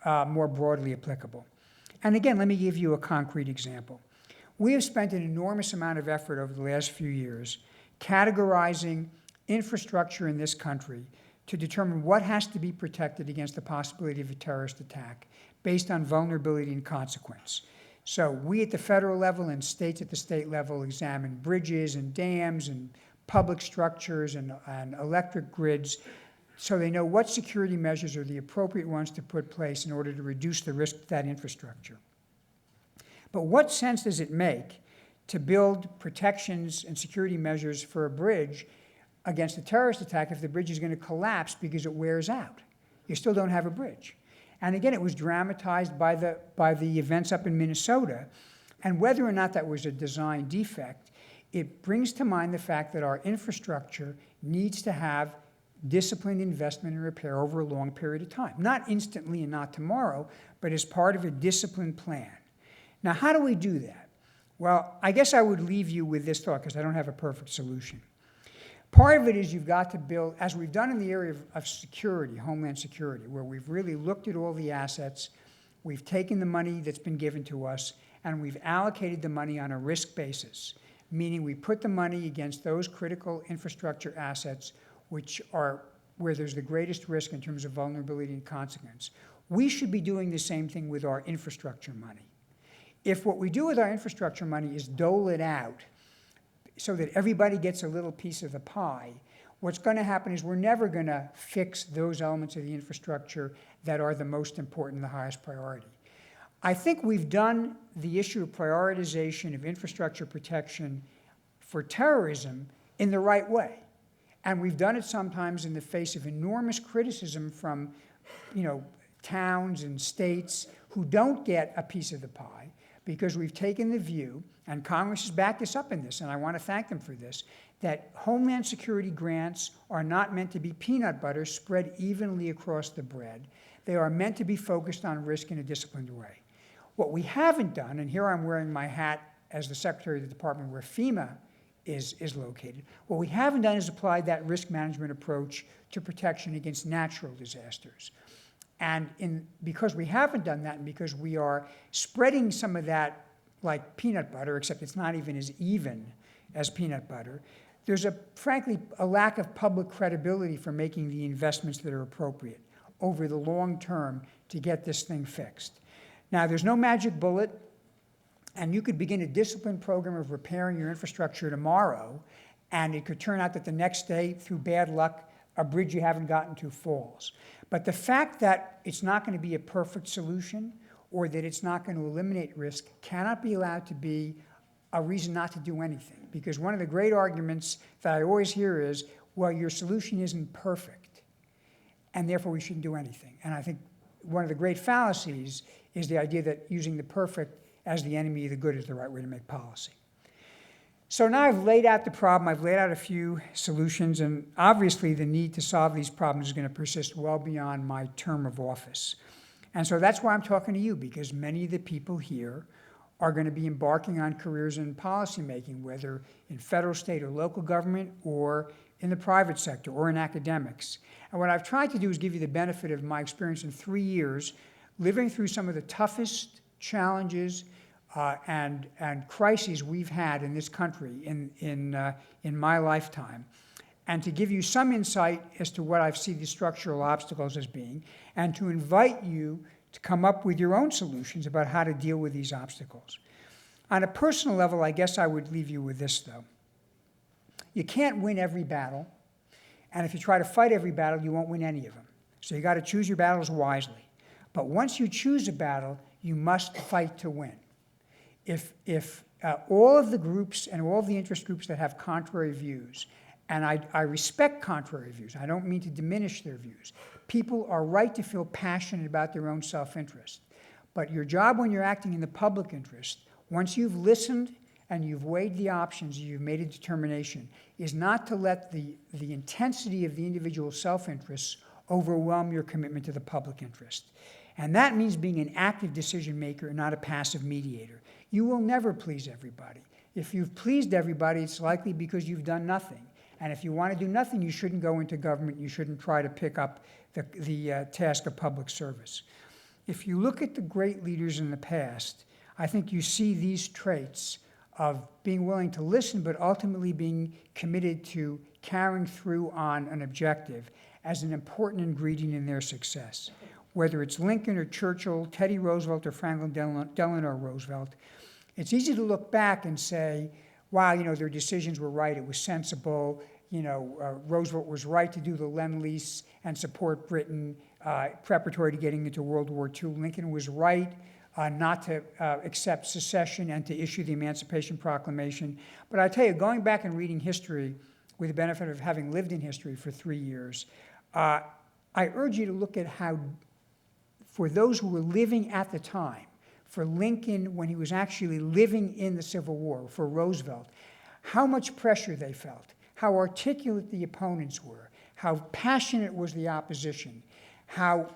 S3: more broadly applicable. And again, let me give you a concrete example. We have spent an enormous amount of effort over the last few years categorizing infrastructure in this country to determine what has to be protected against the possibility of a terrorist attack based on vulnerability and consequence. So we at the federal level and states at the state level examine bridges and dams and public structures and electric grids so they know what security measures are the appropriate ones to put in place in order to reduce the risk to that infrastructure. But what sense does it make to build protections and security measures for a bridge against a terrorist attack if the bridge is going to collapse because it wears out? You still don't have a bridge. And again, it was dramatized by the events up in Minnesota. And whether or not that was a design defect, it brings to mind the fact that our infrastructure needs to have disciplined investment and repair over a long period of time. Not instantly and not tomorrow, but as part of a disciplined plan. Now, how do we do that? Well, I guess I would leave you with this thought, because I don't have a perfect solution. Part of it is you've got to build, as we've done in the area of security, Homeland Security, where we've really looked at all the assets, we've taken the money that's been given to us, and we've allocated the money on a risk basis, meaning we put the money against those critical infrastructure assets which are where there's the greatest risk in terms of vulnerability and consequence. We should be doing the same thing with our infrastructure money. If what we do with our infrastructure money is dole it out so that everybody gets a little piece of the pie, what's going to happen is we're never going to fix those elements of the infrastructure that are the most important, the highest priority. I think we've done the issue of prioritization of infrastructure protection for terrorism in the right way. And we've done it sometimes in the face of enormous criticism from, towns and states who don't get a piece of the pie, because we've taken the view, and Congress has backed us up in this, and I want to thank them for this, that Homeland Security grants are not meant to be peanut butter spread evenly across the bread. They are meant to be focused on risk in a disciplined way. What we haven't done, and here I'm wearing my hat as the Secretary of the Department where FEMA is located, what we haven't done is applied that risk management approach to protection against natural disasters. And because we haven't done that, and because we are spreading some of that like peanut butter, except it's not even as even as peanut butter, there's frankly a lack of public credibility for making the investments that are appropriate over the long term to get this thing fixed. Now, there's no magic bullet, and you could begin a disciplined program of repairing your infrastructure tomorrow, and it could turn out that the next day, through bad luck, a bridge you haven't gotten to falls. But the fact that it's not going to be a perfect solution, or that it's not going to eliminate risk, cannot be allowed to be a reason not to do anything. Because one of the great arguments that I always hear is, well, your solution isn't perfect, and therefore we shouldn't do anything. And I think one of the great fallacies is the idea that using the perfect as the enemy of the good is the right way to make policy. So now I've laid out the problem, I've laid out a few solutions, and obviously the need to solve these problems is going to persist well beyond my term of office. And so that's why I'm talking to you, because many of the people here are going to be embarking on careers in policymaking, whether in federal, state, or local government, or in the private sector, or in academics. And what I've tried to do is give you the benefit of my experience in 3 years, living through some of the toughest challenges and crises we've had in this country in my lifetime, and to give you some insight as to what I see the structural obstacles as being, and to invite you to come up with your own solutions about how to deal with these obstacles. On a personal level, I guess I would leave you with this, though. You can't win every battle, and if you try to fight every battle, you won't win any of them. So you got to choose your battles wisely. But once you choose a battle, you must fight to win. If all of the groups and all of the interest groups that have contrary views, and I respect contrary views, I don't mean to diminish their views. People are right to feel passionate about their own self-interest. But your job when you're acting in the public interest, once you've listened and you've weighed the options, you've made a determination, is not to let the intensity of the individual self-interests overwhelm your commitment to the public interest. And that means being an active decision maker and not a passive mediator. You will never please everybody. If you've pleased everybody, it's likely because you've done nothing. And if you want to do nothing, you shouldn't go into government. You shouldn't try to pick up the task of public service. If you look at the great leaders in the past, I think you see these traits of being willing to listen, but ultimately being committed to carrying through on an objective as an important ingredient in their success. Whether it's Lincoln or Churchill, Teddy Roosevelt or Franklin Delano Roosevelt, it's easy to look back and say, wow, their decisions were right, it was sensible, Roosevelt was right to do the Lend-Lease and support Britain preparatory to getting into World War II. Lincoln was right not to accept secession and to issue the Emancipation Proclamation. But I tell you, going back and reading history with the benefit of having lived in history for 3 years, I urge you to look at how, for those who were living at the time, for Lincoln when he was actually living in the Civil War, for Roosevelt, how much pressure they felt, how articulate the opponents were, how passionate was the opposition, how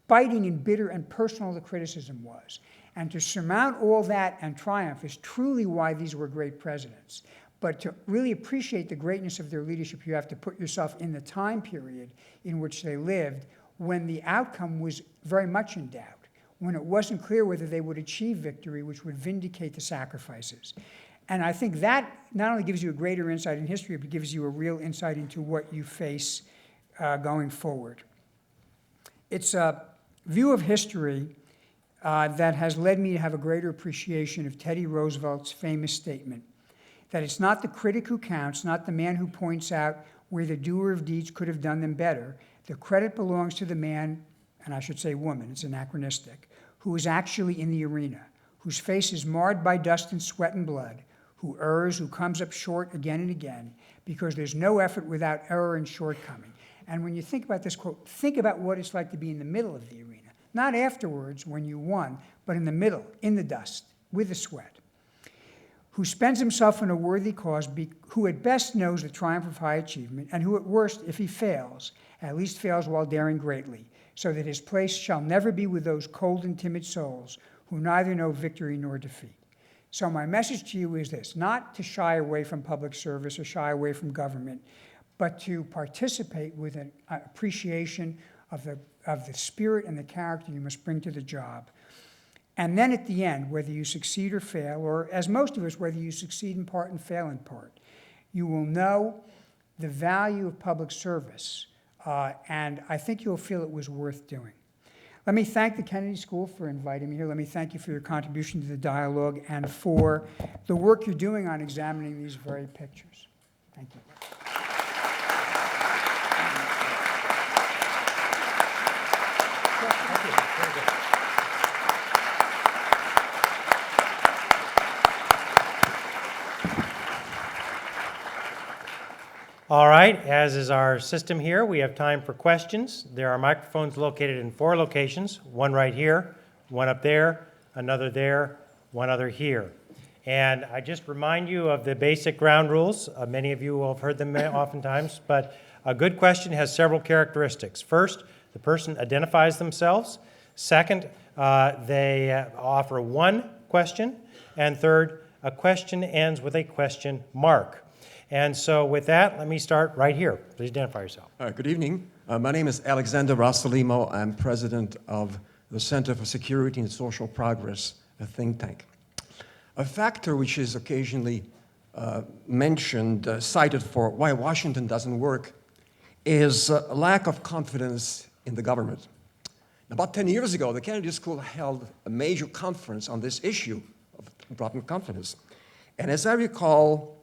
S3: biting and bitter and personal the criticism was. And to surmount all that and triumph is truly why these were great presidents. But to really appreciate the greatness of their leadership, you have to put yourself in the time period in which they lived, when the outcome was very much in doubt, when it wasn't clear whether they would achieve victory, which would vindicate the sacrifices. And I think that not only gives you a greater insight in history, but gives you a real insight into what you face going forward. It's a view of history that has led me to have a greater appreciation of Teddy Roosevelt's famous statement that it's not the critic who counts, not the man who points out where the doer of deeds could have done them better. The credit belongs to the man, and I should say woman, it's anachronistic, who is actually in the arena, whose face is marred by dust and sweat and blood, who errs, who comes up short again and again, because there's no effort without error and shortcoming. And when you think about this quote, think about what it's like to be in the middle of the arena, not afterwards when you won, but in the middle, in the dust, with the sweat, who spends himself in a worthy cause, who at best knows the triumph of high achievement, and who at worst, if he fails, at least fails while daring greatly, so that his place shall never be with those cold and timid souls who neither know victory nor defeat. So my message to you is this: not to shy away from public service or shy away from government, but to participate with an appreciation of the spirit and the character you must bring to the job. And then at the end, whether you succeed or fail, or as most of us, whether you succeed in part and fail in part, you will know the value of public service. And I think you'll feel it was worth doing. Let me thank the Kennedy School for inviting me here. Let me thank you for your contribution to the dialogue and for the work you're doing on examining these very pictures. Thank you.
S2: All right, as is our system here, we have time for questions. There are microphones located in 4 locations, one right here, one up there, another there, one other here. And I just remind you of the basic ground rules. Many of you will have heard them oftentimes, but a good question has several characteristics. First, the person identifies themselves. Second, they offer one question. And third, a question ends with a question mark. And so with that, let me start right here. Please identify yourself.
S4: Good evening. My name is Alexander Rasalimo. I'm president of the Center for Security and Social Progress, a think tank. A factor which is occasionally mentioned, cited for why Washington doesn't work, is a lack of confidence in the government. About 10 years ago, the Kennedy School held a major conference on this issue of broaden confidence. And as I recall,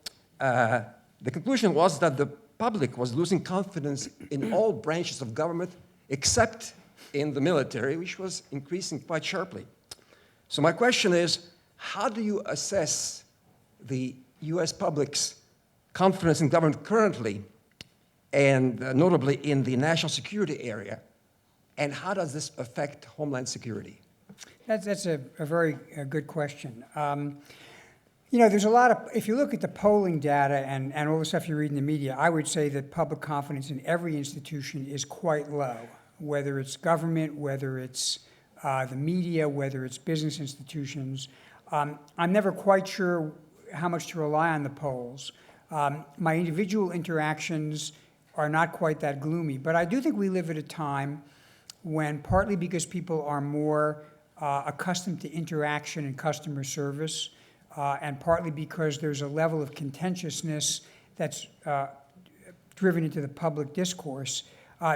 S4: the conclusion was that the public was losing confidence in all branches of government except in the military, which was increasing quite sharply. So my question is, how do you assess the US public's confidence in government currently, and notably in the national security area, and how does this affect Homeland Security?
S3: That's a very good question. You know, there's a lot of, if you look at the polling data and all the stuff you read in the media, I would say that public confidence in every institution is quite low, whether it's government, whether it's the media, whether it's business institutions. I'm never quite sure how much to rely on the polls. My individual interactions are not quite that gloomy, but I do think we live at a time when, partly because people are more accustomed to interaction and customer service, and partly because there's a level of contentiousness that's driven into the public discourse,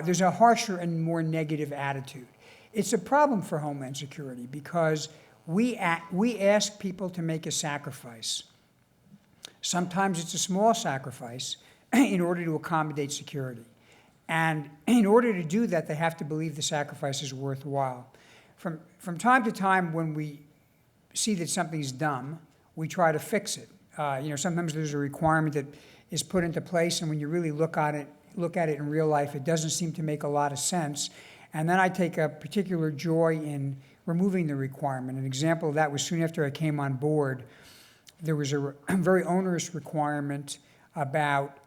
S3: there's a harsher and more negative attitude. It's a problem for Homeland Security because we ask people to make a sacrifice. Sometimes it's a small sacrifice in order to accommodate security. And in order to do that, they have to believe the sacrifice is worthwhile. from time to time, when we see that something's dumb, we try to fix it. Sometimes there's a requirement that is put into place, and when you really look at it in real life, it doesn't seem to make a lot of sense. And then I take a particular joy in removing the requirement. An example of that was soon after I came on board. There was a very onerous requirement about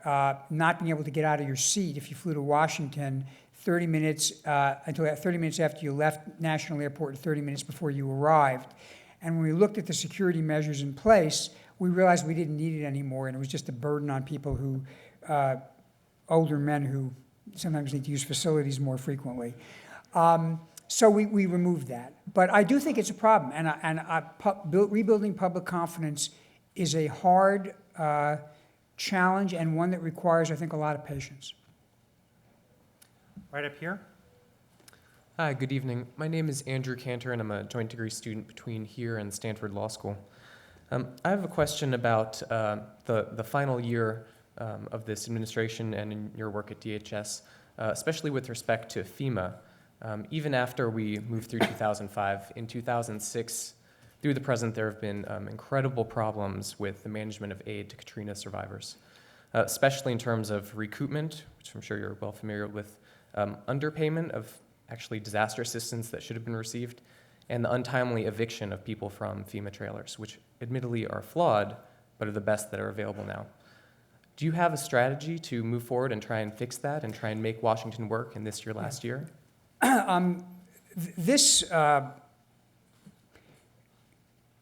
S3: not being able to get out of your seat if you flew to Washington 30 minutes until 30 minutes after you left National Airport and 30 minutes before you arrived. And when we looked at the security measures in place, we realized we didn't need it anymore, and it was just a burden on people who, older men who sometimes need to use facilities more frequently. So we removed that. But I do think it's a problem, and rebuilding public confidence is a hard challenge and one that requires, I think, a lot of patience.
S2: Right up here.
S5: Hi, good evening. My name is Andrew Cantor, and I'm a joint degree student between here and Stanford Law School. I have a question about the final year of this administration and in your work at DHS, especially with respect to FEMA. Even after we moved through 2005, in 2006, through the present, there have been incredible problems with the management of aid to Katrina survivors, especially in terms of recoupment, which I'm sure you're well familiar with, underpayment of actually disaster assistance that should have been received, and the untimely eviction of people from FEMA trailers, which admittedly are flawed, but are the best that are available now. Do you have a strategy to move forward and try and fix that and try and make Washington work in this your last year?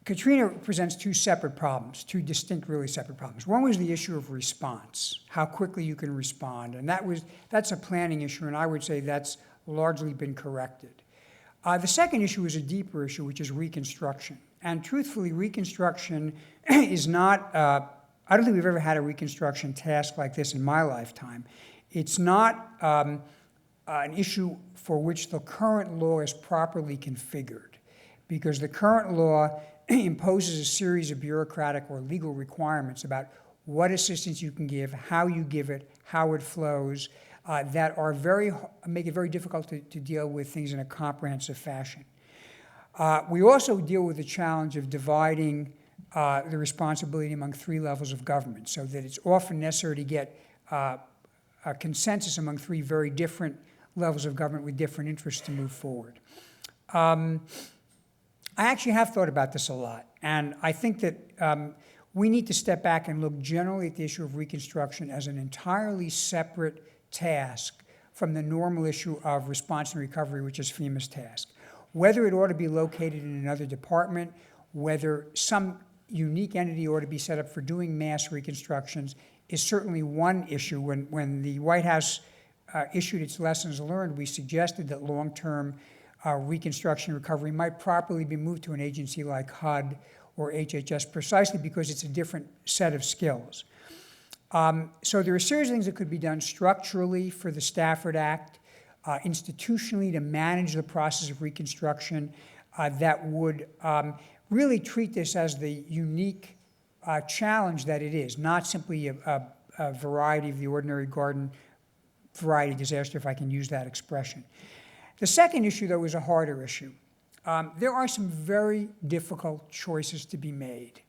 S3: Katrina presents two separate problems, two distinct, really separate problems. One was the issue of response, how quickly you can respond, and that's a planning issue, and I would say that's largely been corrected. The second issue is a deeper issue, which is reconstruction. And truthfully, reconstruction is not, I don't think we've ever had a reconstruction task like this in my lifetime. It's not an issue for which the current law is properly configured, because the current law imposes a series of bureaucratic or legal requirements about what assistance you can give, how you give it, how it flows, that are make it very difficult to deal with things in a comprehensive fashion. We also deal with the challenge of dividing the responsibility among three levels of government, so that it's often necessary to get a consensus among three very different levels of government with different interests to move forward. I actually have thought about this a lot, and I think that we need to step back and look generally at the issue of Reconstruction as an entirely separate task from the normal issue of response and recovery, which is FEMA's task. Whether it ought to be located in another department, whether some unique entity ought to be set up for doing mass reconstructions is certainly one issue. When the White House issued its lessons learned, we suggested that long-term reconstruction recovery might properly be moved to an agency like HUD or HHS precisely because it's a different set of skills. So there are a series of things that could be done structurally for the Stafford Act, institutionally to manage the process of reconstruction that would really treat this as the unique challenge that it is, not simply a variety of the ordinary garden variety disaster, if I can use that expression. The second issue, though, is a harder issue. There are some very difficult choices to be made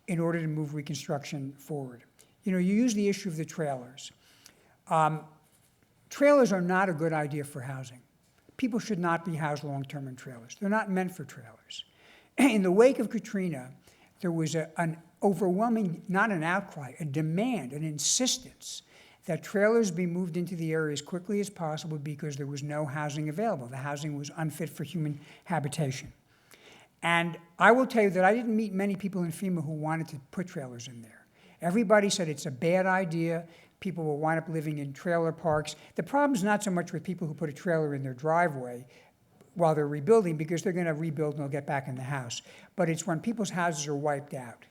S3: in order to move reconstruction forward. You use the issue of the trailers. Trailers are not a good idea for housing. People should not be housed long-term in trailers. They're not meant for trailers. In the wake of Katrina, there was an overwhelming, not an outcry, a demand, an insistence that trailers be moved into the area as quickly as possible because there was no housing available. The housing was unfit for human habitation. And I will tell you that I didn't meet many people in FEMA who wanted to put trailers in there. Everybody said it's a bad idea. People will wind up living in trailer parks. The problem is not so much with people who put a trailer in their driveway while they're rebuilding, because they're going to rebuild and they'll get back in the house. But it's when people's houses are wiped out.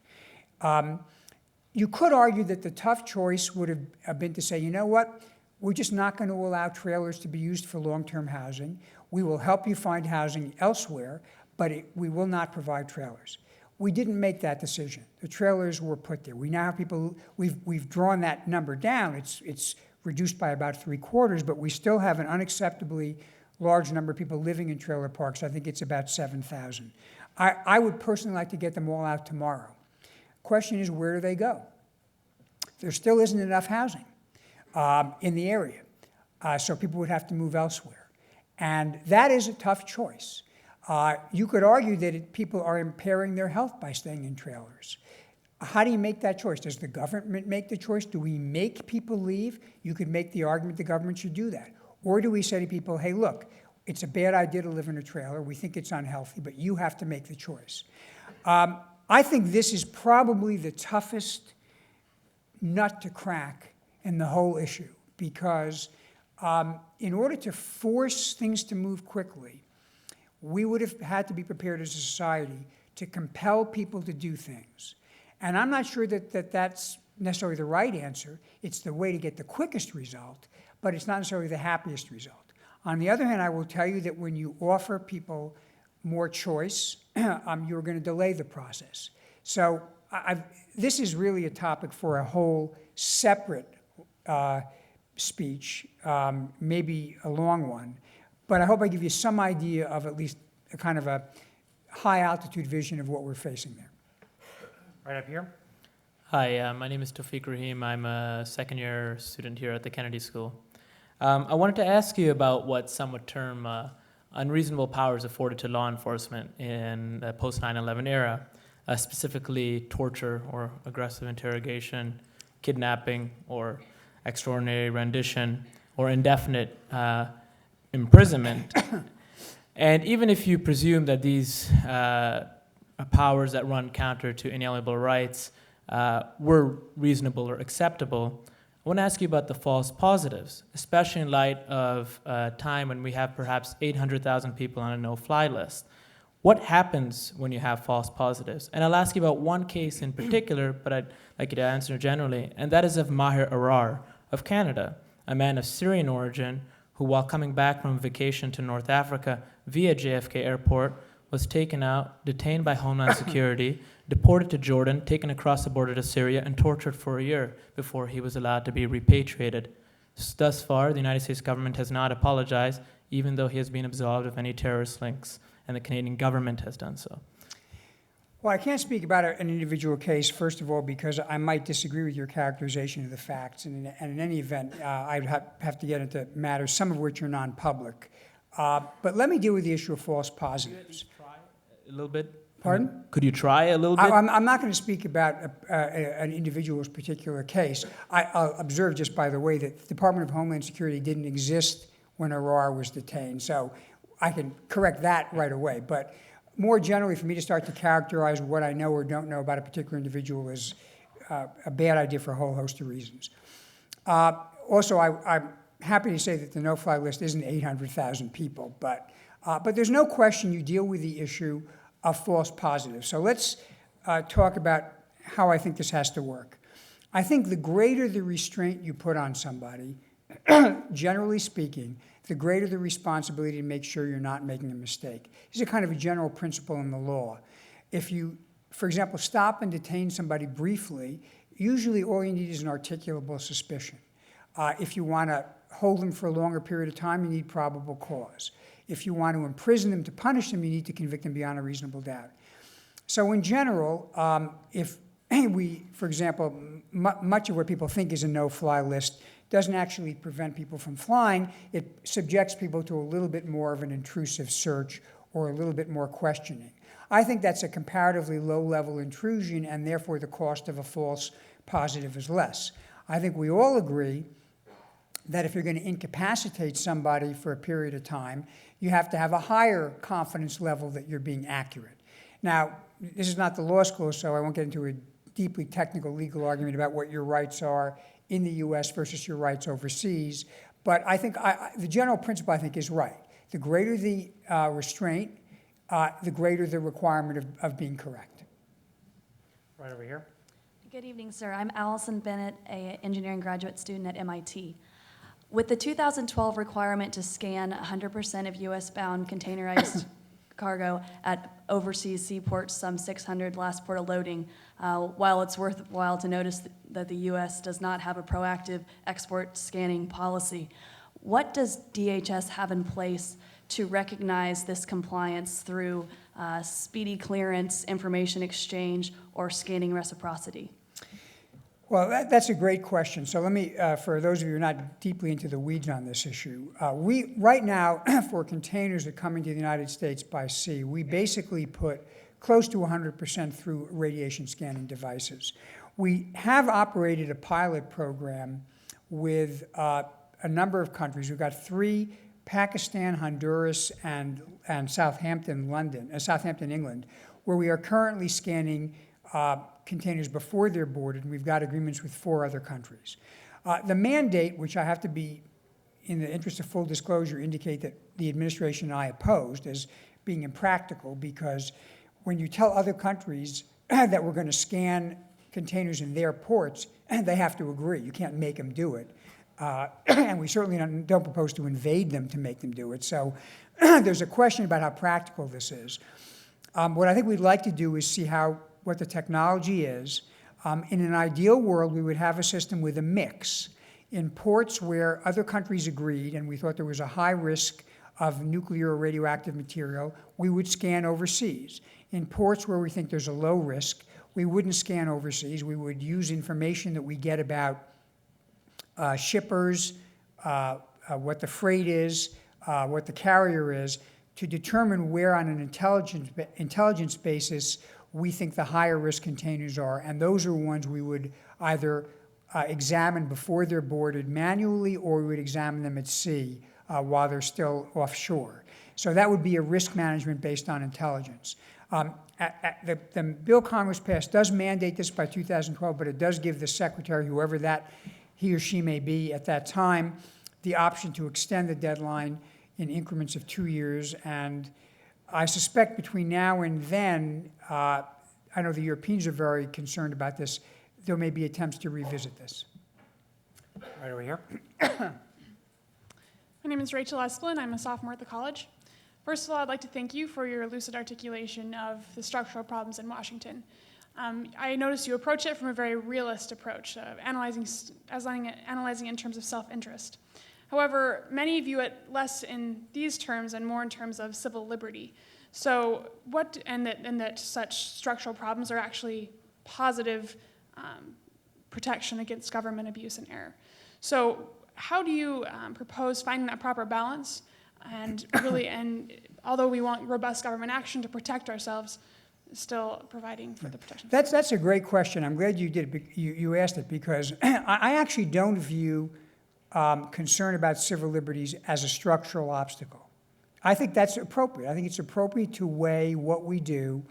S3: You could argue that the tough choice would have been to say, you know what, we're just not going to allow trailers to be used for long-term housing. We will help you find housing elsewhere, but we will not provide trailers. We didn't make that decision. The trailers were put there. We now have people, we've drawn that number down. It's reduced by about 3/4, but we still have an unacceptably large number of people living in trailer parks. I think it's about 7,000. I would personally like to get them all out tomorrow. Question is, where do they go? There still isn't enough housing in the area, so people would have to move elsewhere. And that is a tough choice. You could argue that people are impairing their health by staying in trailers. How do you make that choice? Does the government make the choice? Do we make people leave? You could make the argument the government should do that. Or do we say to people, hey, look, it's a bad idea to live in a trailer. We think it's unhealthy, but you have to make the choice. I think this is probably the toughest nut to crack in the whole issue, because in order to force things to move quickly, we would have had to be prepared as a society to compel people to do things. And I'm not sure that that's necessarily the right answer. It's the way to get the quickest result, but it's not necessarily the happiest result. On the other hand, I will tell you that when you offer people more choice, you're going to delay the process. So this is really a topic for a whole separate speech, maybe a long one. But I hope I give you some idea of at least a kind of a high-altitude vision of what we're facing there.
S2: Right up here.
S6: Hi, my name is Tawfiq Rahim. I'm a second-year student here at the Kennedy School. I wanted to ask you about what some would term unreasonable powers afforded to law enforcement in the post-9/11 era, specifically torture or aggressive interrogation, kidnapping or extraordinary rendition, or indefinite imprisonment. And even if you presume that these powers that run counter to inalienable rights were reasonable or acceptable, I want to ask you about the false positives, especially in light of a time when we have perhaps 800,000 people on a no-fly list. What happens when you have false positives? And I'll ask you about one case in particular, but I'd like you to answer generally, and that is of Maher Arar of Canada, a man of Syrian origin who, while coming back from vacation to North Africa via JFK Airport, was taken out, detained by Homeland Security, deported to Jordan, taken across the border to Syria, and tortured for a year before he was allowed to be repatriated. Thus far, the United States government has not apologized, even though he has been absolved of any terrorist links, and the Canadian government has done so.
S3: Well, I can't speak about an individual case, first of all, because I might disagree with your characterization of the facts. And in any event, I'd have to get into matters, some of which are non-public. But let me deal with the issue of false positives.
S6: A little bit?
S3: Pardon?
S6: Could you try a little bit?
S3: I'm not going to speak about an individual's particular case. I'll observe, just by the way, that the Department of Homeland Security didn't exist when Arar was detained. So I can correct that right away. But more generally, for me to start to characterize what I know or don't know about a particular individual is a bad idea for a whole host of reasons. Also, I'm happy to say that the no-fly list isn't 800,000 people, but there's no question you deal with the issue of false positives. So let's talk about how I think this has to work. I think the greater the restraint you put on somebody, generally speaking, the greater the responsibility to make sure you're not making a mistake. This is a kind of a general principle in the law. If you, for example, stop and detain somebody briefly, usually all you need is an articulable suspicion. If you want to hold them for a longer period of time, you need probable cause. If you want to imprison them to punish them, you need to convict them beyond a reasonable doubt. So in general, if we, for example, much of what people think is a no-fly list doesn't actually prevent people from flying. It subjects people to a little bit more of an intrusive search or a little bit more questioning. I think that's a comparatively low-level intrusion, and therefore the cost of a false positive is less. I think we all agree that if you're going to incapacitate somebody for a period of time, you have to have a higher confidence level that you're being accurate. Now, this is not the law school, so I won't get into a deeply technical legal argument about what your rights are in the U.S. versus your rights overseas. But I think the general principle, I think, is right. The greater the restraint, the greater the requirement of being correct.
S2: Right over here.
S7: Good evening, sir. I'm Allison Bennett, an engineering graduate student at MIT. With the 2012 requirement to scan 100% of U.S.-bound containerized cargo at overseas seaports, some 600 last port of loading, while it's worthwhile to notice that the U.S. does not have a proactive export scanning policy, what does DHS have in place to recognize this compliance through speedy clearance, information exchange, or scanning reciprocity?
S3: Well, that's a great question. So let me, for those of you who are not deeply into the weeds on this issue, we, right now, for containers that come into the United States by sea, we basically put close to 100% through radiation scanning devices. We have operated a pilot program with a number of countries. We've got 3, Pakistan, Honduras, and Southampton, England, where we are currently scanning containers before they're boarded, and we've got agreements with 4 other countries. The mandate, which I have to be, in the interest of full disclosure, indicate that the administration and I opposed as being impractical, because when you tell other countries that we're going to scan containers in their ports, they have to agree. You can't make them do it. And we certainly don't propose to invade them to make them do it. So there's a question about how practical this is. What I think we'd like to do is see what the technology is. In an ideal world, we would have a system with a mix. In ports where other countries agreed and we thought there was a high risk of nuclear or radioactive material, we would scan overseas. In ports where we think there's a low risk, we wouldn't scan overseas. We would use information that we get about shippers, what the freight is, what the carrier is, to determine where on an intelligence basis we think the higher risk containers are. And those are ones we would either examine before they're boarded manually, or we would examine them at sea while they're still offshore. So that would be a risk management based on intelligence. The bill Congress passed does mandate this by 2012, but it does give the secretary, whoever that he or she may be at that time, the option to extend the deadline in increments of 2 years. And I suspect between now and then, I know the Europeans are very concerned about this, there may be attempts to revisit this.
S2: Right over here.
S8: My name is Rachel Esplin. I'm a sophomore at the college. First of all, I'd like to thank you for your lucid articulation of the structural problems in Washington. I noticed you approach it from a very realist approach, analyzing in terms of self-interest. However, many view it less in these terms and more in terms of civil liberty. So that such structural problems are actually positive protection against government abuse and error. So how do you propose finding that proper balance? And really, although we want robust government action to protect ourselves, still providing for the protection.
S3: That's a great question. I'm glad you asked it, because I actually don't view concern about civil liberties as a structural obstacle. I think that's appropriate. I think it's appropriate to weigh what we do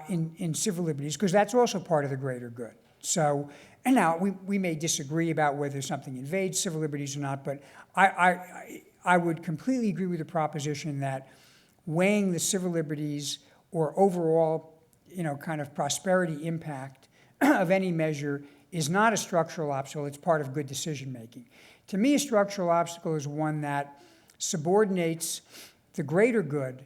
S3: in civil liberties, because that's also part of the greater good. So, and now we may disagree about whether something invades civil liberties or not, but I would completely agree with the proposition that weighing the civil liberties or overall, kind of prosperity impact of any measure is not a structural obstacle. It's part of good decision making. To me, a structural obstacle is one that subordinates the greater good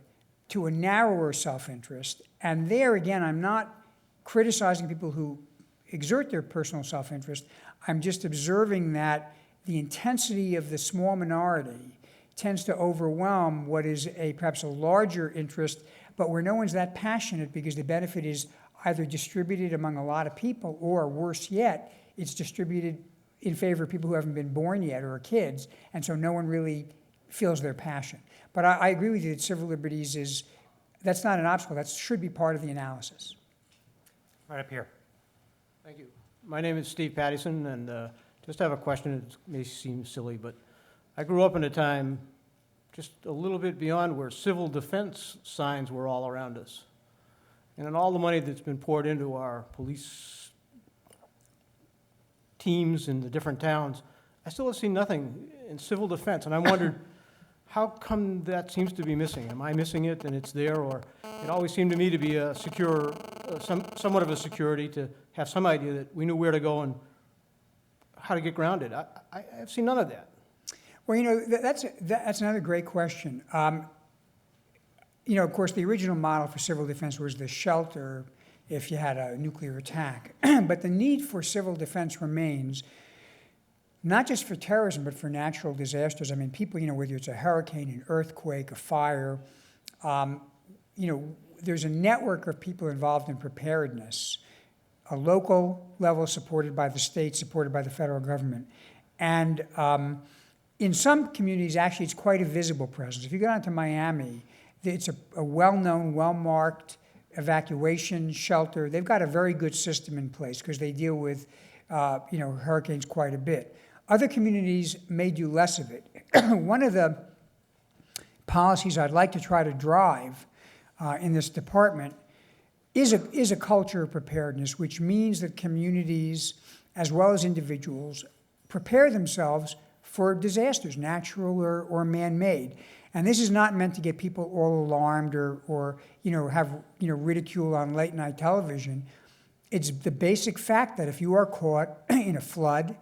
S3: to a narrower self-interest. And there, again, I'm not criticizing people who exert their personal self-interest. I'm just observing that the intensity of the small minority tends to overwhelm what is perhaps a larger interest, but where no one's that passionate because the benefit is either distributed among a lot of people, or worse yet, it's distributed in favor of people who haven't been born yet or are kids, and so no one really feels their passion. But I agree with you that civil liberties that's not an obstacle. That should be part of the analysis.
S2: Right up here.
S9: Thank you. My name is Steve Pattison, and just have a question. It may seem silly, but I grew up in a time just a little bit beyond where civil defense signs were all around us. And in all the money that's been poured into our police teams in the different towns, I still have seen nothing in civil defense. And I wondered, how come that seems to be missing? Am I missing it and it's there? Or it always seemed to me to be a secure, somewhat of a security, to have some idea that we knew where to go and how to get grounded. I've seen none of that.
S3: Well, that's another great question. Of course, the original model for civil defense was the shelter if you had a nuclear attack. But the need for civil defense remains. not just for terrorism, but for natural disasters. I mean, people, whether it's a hurricane, an earthquake, a fire, there's a network of people involved in preparedness, a local level supported by the state, supported by the federal government. And in some communities, actually, it's quite a visible presence. If you go down to Miami, it's a well-known, well-marked evacuation shelter. They've got a very good system in place because they deal with, hurricanes quite a bit. Other communities may do less of it. One of the policies I'd like to try to drive in this department is a culture of preparedness, which means that communities, as well as individuals, prepare themselves for disasters, natural or man-made. And this is not meant to get people all alarmed or have ridicule on late-night television. It's the basic fact that if you are caught in a flood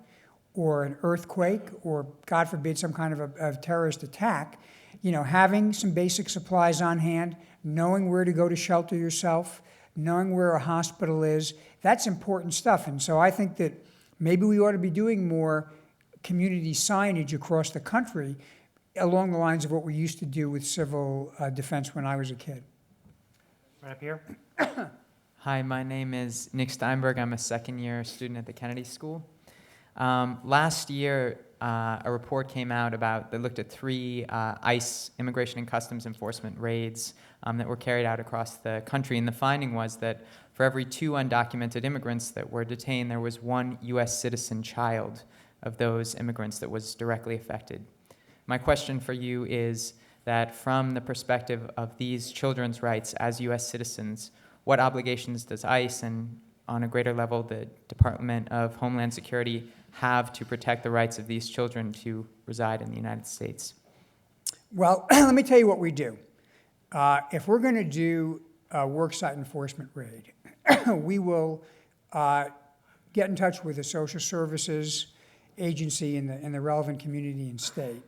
S3: or an earthquake or, God forbid, some kind of a terrorist attack, having some basic supplies on hand, knowing where to go to shelter yourself, knowing where a hospital is, that's important stuff. And so I think that maybe we ought to be doing more community signage across the country along the lines of what we used to do with civil defense when I was a kid.
S2: Right up here.
S10: Hi, my name is Nick Steinberg. I'm a second-year student at the Kennedy School. Last year, a report came out that looked at 3 ICE, Immigration and Customs Enforcement raids that were carried out across the country. And the finding was that for every 2 undocumented immigrants that were detained, there was 1 U.S. citizen child of those immigrants that was directly affected. My question for you is that from the perspective of these children's rights as U.S. citizens, what obligations does ICE and, on a greater level, the Department of Homeland Security have to protect the rights of these children to reside in the United States?
S3: Well, let me tell you what we do. If we're going to do a worksite enforcement raid, we will get in touch with the social services agency in the relevant community and state.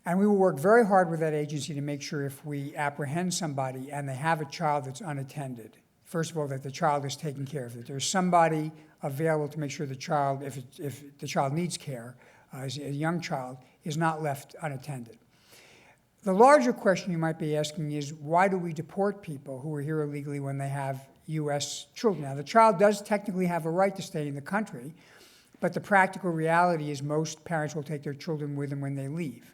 S3: And we will work very hard with that agency to make sure if we apprehend somebody and they have a child that's unattended, first of all, that the child is taken care of, that there's somebody available to make sure the child, if the child needs care, as a young child, is not left unattended. The larger question you might be asking is, why do we deport people who are here illegally when they have U.S. children? Now, the child does technically have a right to stay in the country, but the practical reality is most parents will take their children with them when they leave.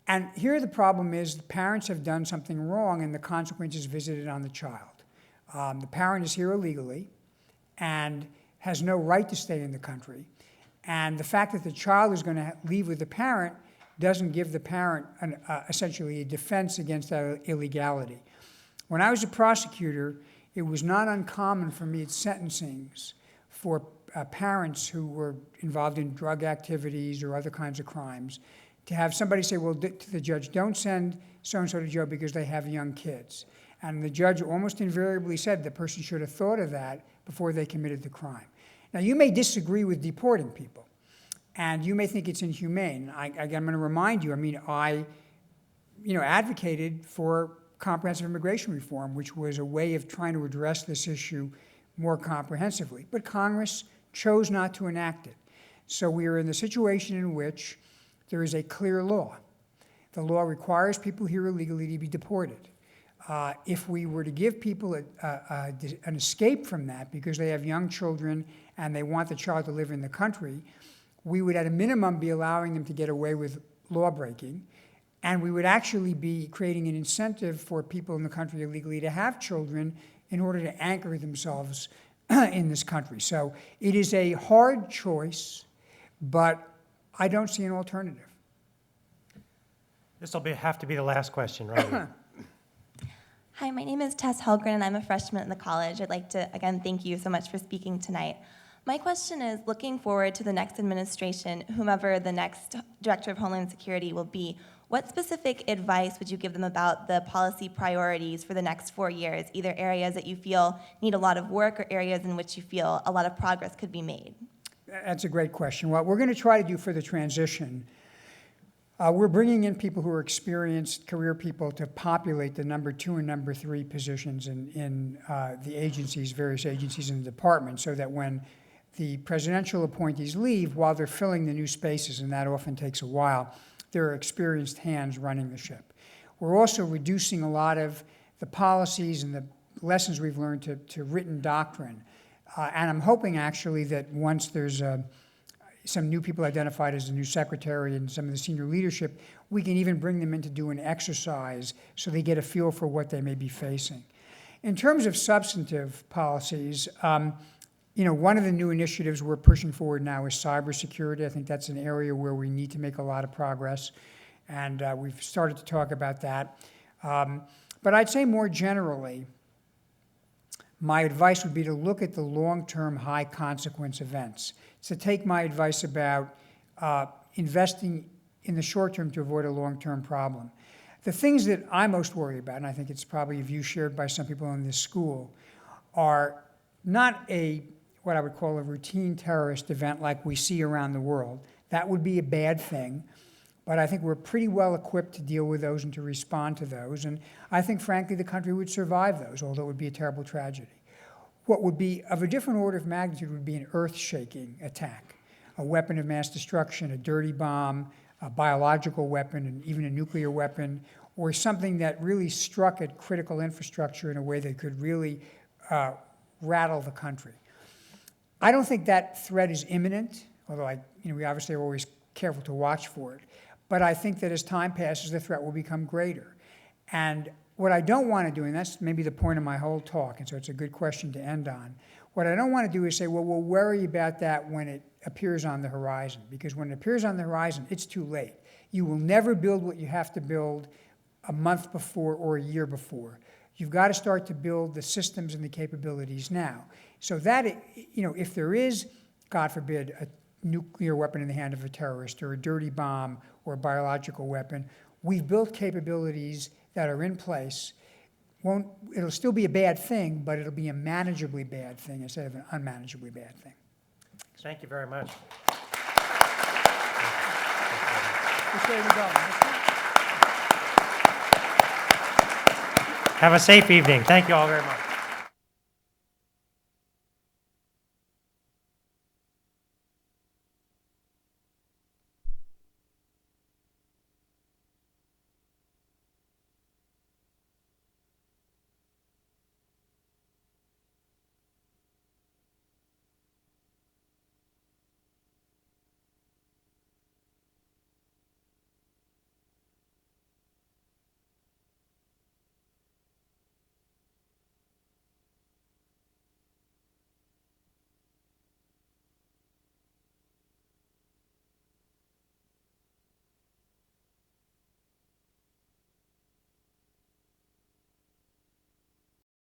S3: And here the problem is the parents have done something wrong and the consequence is visited on the child. The parent is here illegally and has no right to stay in the country. And the fact that the child is going to leave with the parent doesn't give the parent essentially a defense against that illegality. When I was a prosecutor, it was not uncommon for me at sentencings for parents who were involved in drug activities or other kinds of crimes to have somebody say, well, to the judge, don't send so-and-so to jail because they have young kids. And the judge almost invariably said the person should have thought of that before they committed the crime. Now, you may disagree with deporting people, and you may think it's inhumane. I'm going to remind you, I advocated for comprehensive immigration reform, which was a way of trying to address this issue more comprehensively. But Congress chose not to enact it. So we are in the situation in which there is a clear law. The law requires people here illegally to be deported. If we were to give people an escape from that because they have young children and they want the child to live in the country, we would at a minimum be allowing them to get away with law breaking, and we would actually be creating an incentive for people in the country illegally to have children in order to anchor themselves in this country. So it is a hard choice, but I don't see an alternative.
S2: This will have to be the last question, right?
S11: Hi, my name is Tess Helgren, and I'm a freshman in the college. I'd like to, again, thank you so much for speaking tonight. My question is, looking forward to the next administration, whomever the next Director of Homeland Security will be, what specific advice would you give them about the policy priorities for the next 4 years, either areas that you feel need a lot of work or areas in which you feel a lot of progress could be made?
S3: That's a great question. What we're going to try to do for the transition, we're bringing in people who are experienced career people to populate the number 2 and number 3 positions in the agencies, various agencies in the department, so that when the presidential appointees leave, while they're filling the new spaces, and that often takes a while, there are experienced hands running the ship. We're also reducing a lot of the policies and the lessons we've learned to written doctrine. And I'm hoping, actually, that once there's some new people identified as the new secretary and some of the senior leadership, we can even bring them in to do an exercise so they get a feel for what they may be facing. In terms of substantive policies, one of the new initiatives we're pushing forward now is cybersecurity. I think that's an area where we need to make a lot of progress, and we've started to talk about that. But I'd say more generally, my advice would be to look at the long-term high-consequence events. So take my advice about investing in the short term to avoid a long-term problem. The things that I most worry about, and I think it's probably a view shared by some people in this school, are not what I would call a routine terrorist event like we see around the world. That would be a bad thing, but I think we're pretty well equipped to deal with those and to respond to those, and I think, frankly, the country would survive those, although it would be a terrible tragedy. What would be of a different order of magnitude would be an earth-shaking attack, a weapon of mass destruction, a dirty bomb, a biological weapon, and even a nuclear weapon, or something that really struck at critical infrastructure in a way that could really rattle the country. I don't think that threat is imminent, although we obviously are always careful to watch for it. But I think that as time passes, the threat will become greater. And what I don't want to do, and that's maybe the point of my whole talk, and so it's a good question to end on, what I don't want to do is say, well, we'll worry about that when it appears on the horizon, because when it appears on the horizon, it's too late. You will never build what you have to build a month before or a year before. You've got to start to build the systems and the capabilities now. So that, if there is, God forbid, a nuclear weapon in the hand of a terrorist or a dirty bomb or a biological weapon, we've built capabilities that are in place. It'll still be a bad thing, but it'll be a manageably bad thing instead of an unmanageably bad thing.
S2: Thank you very much.
S3: Which way we go?
S2: Have a safe evening. Thank you all very much.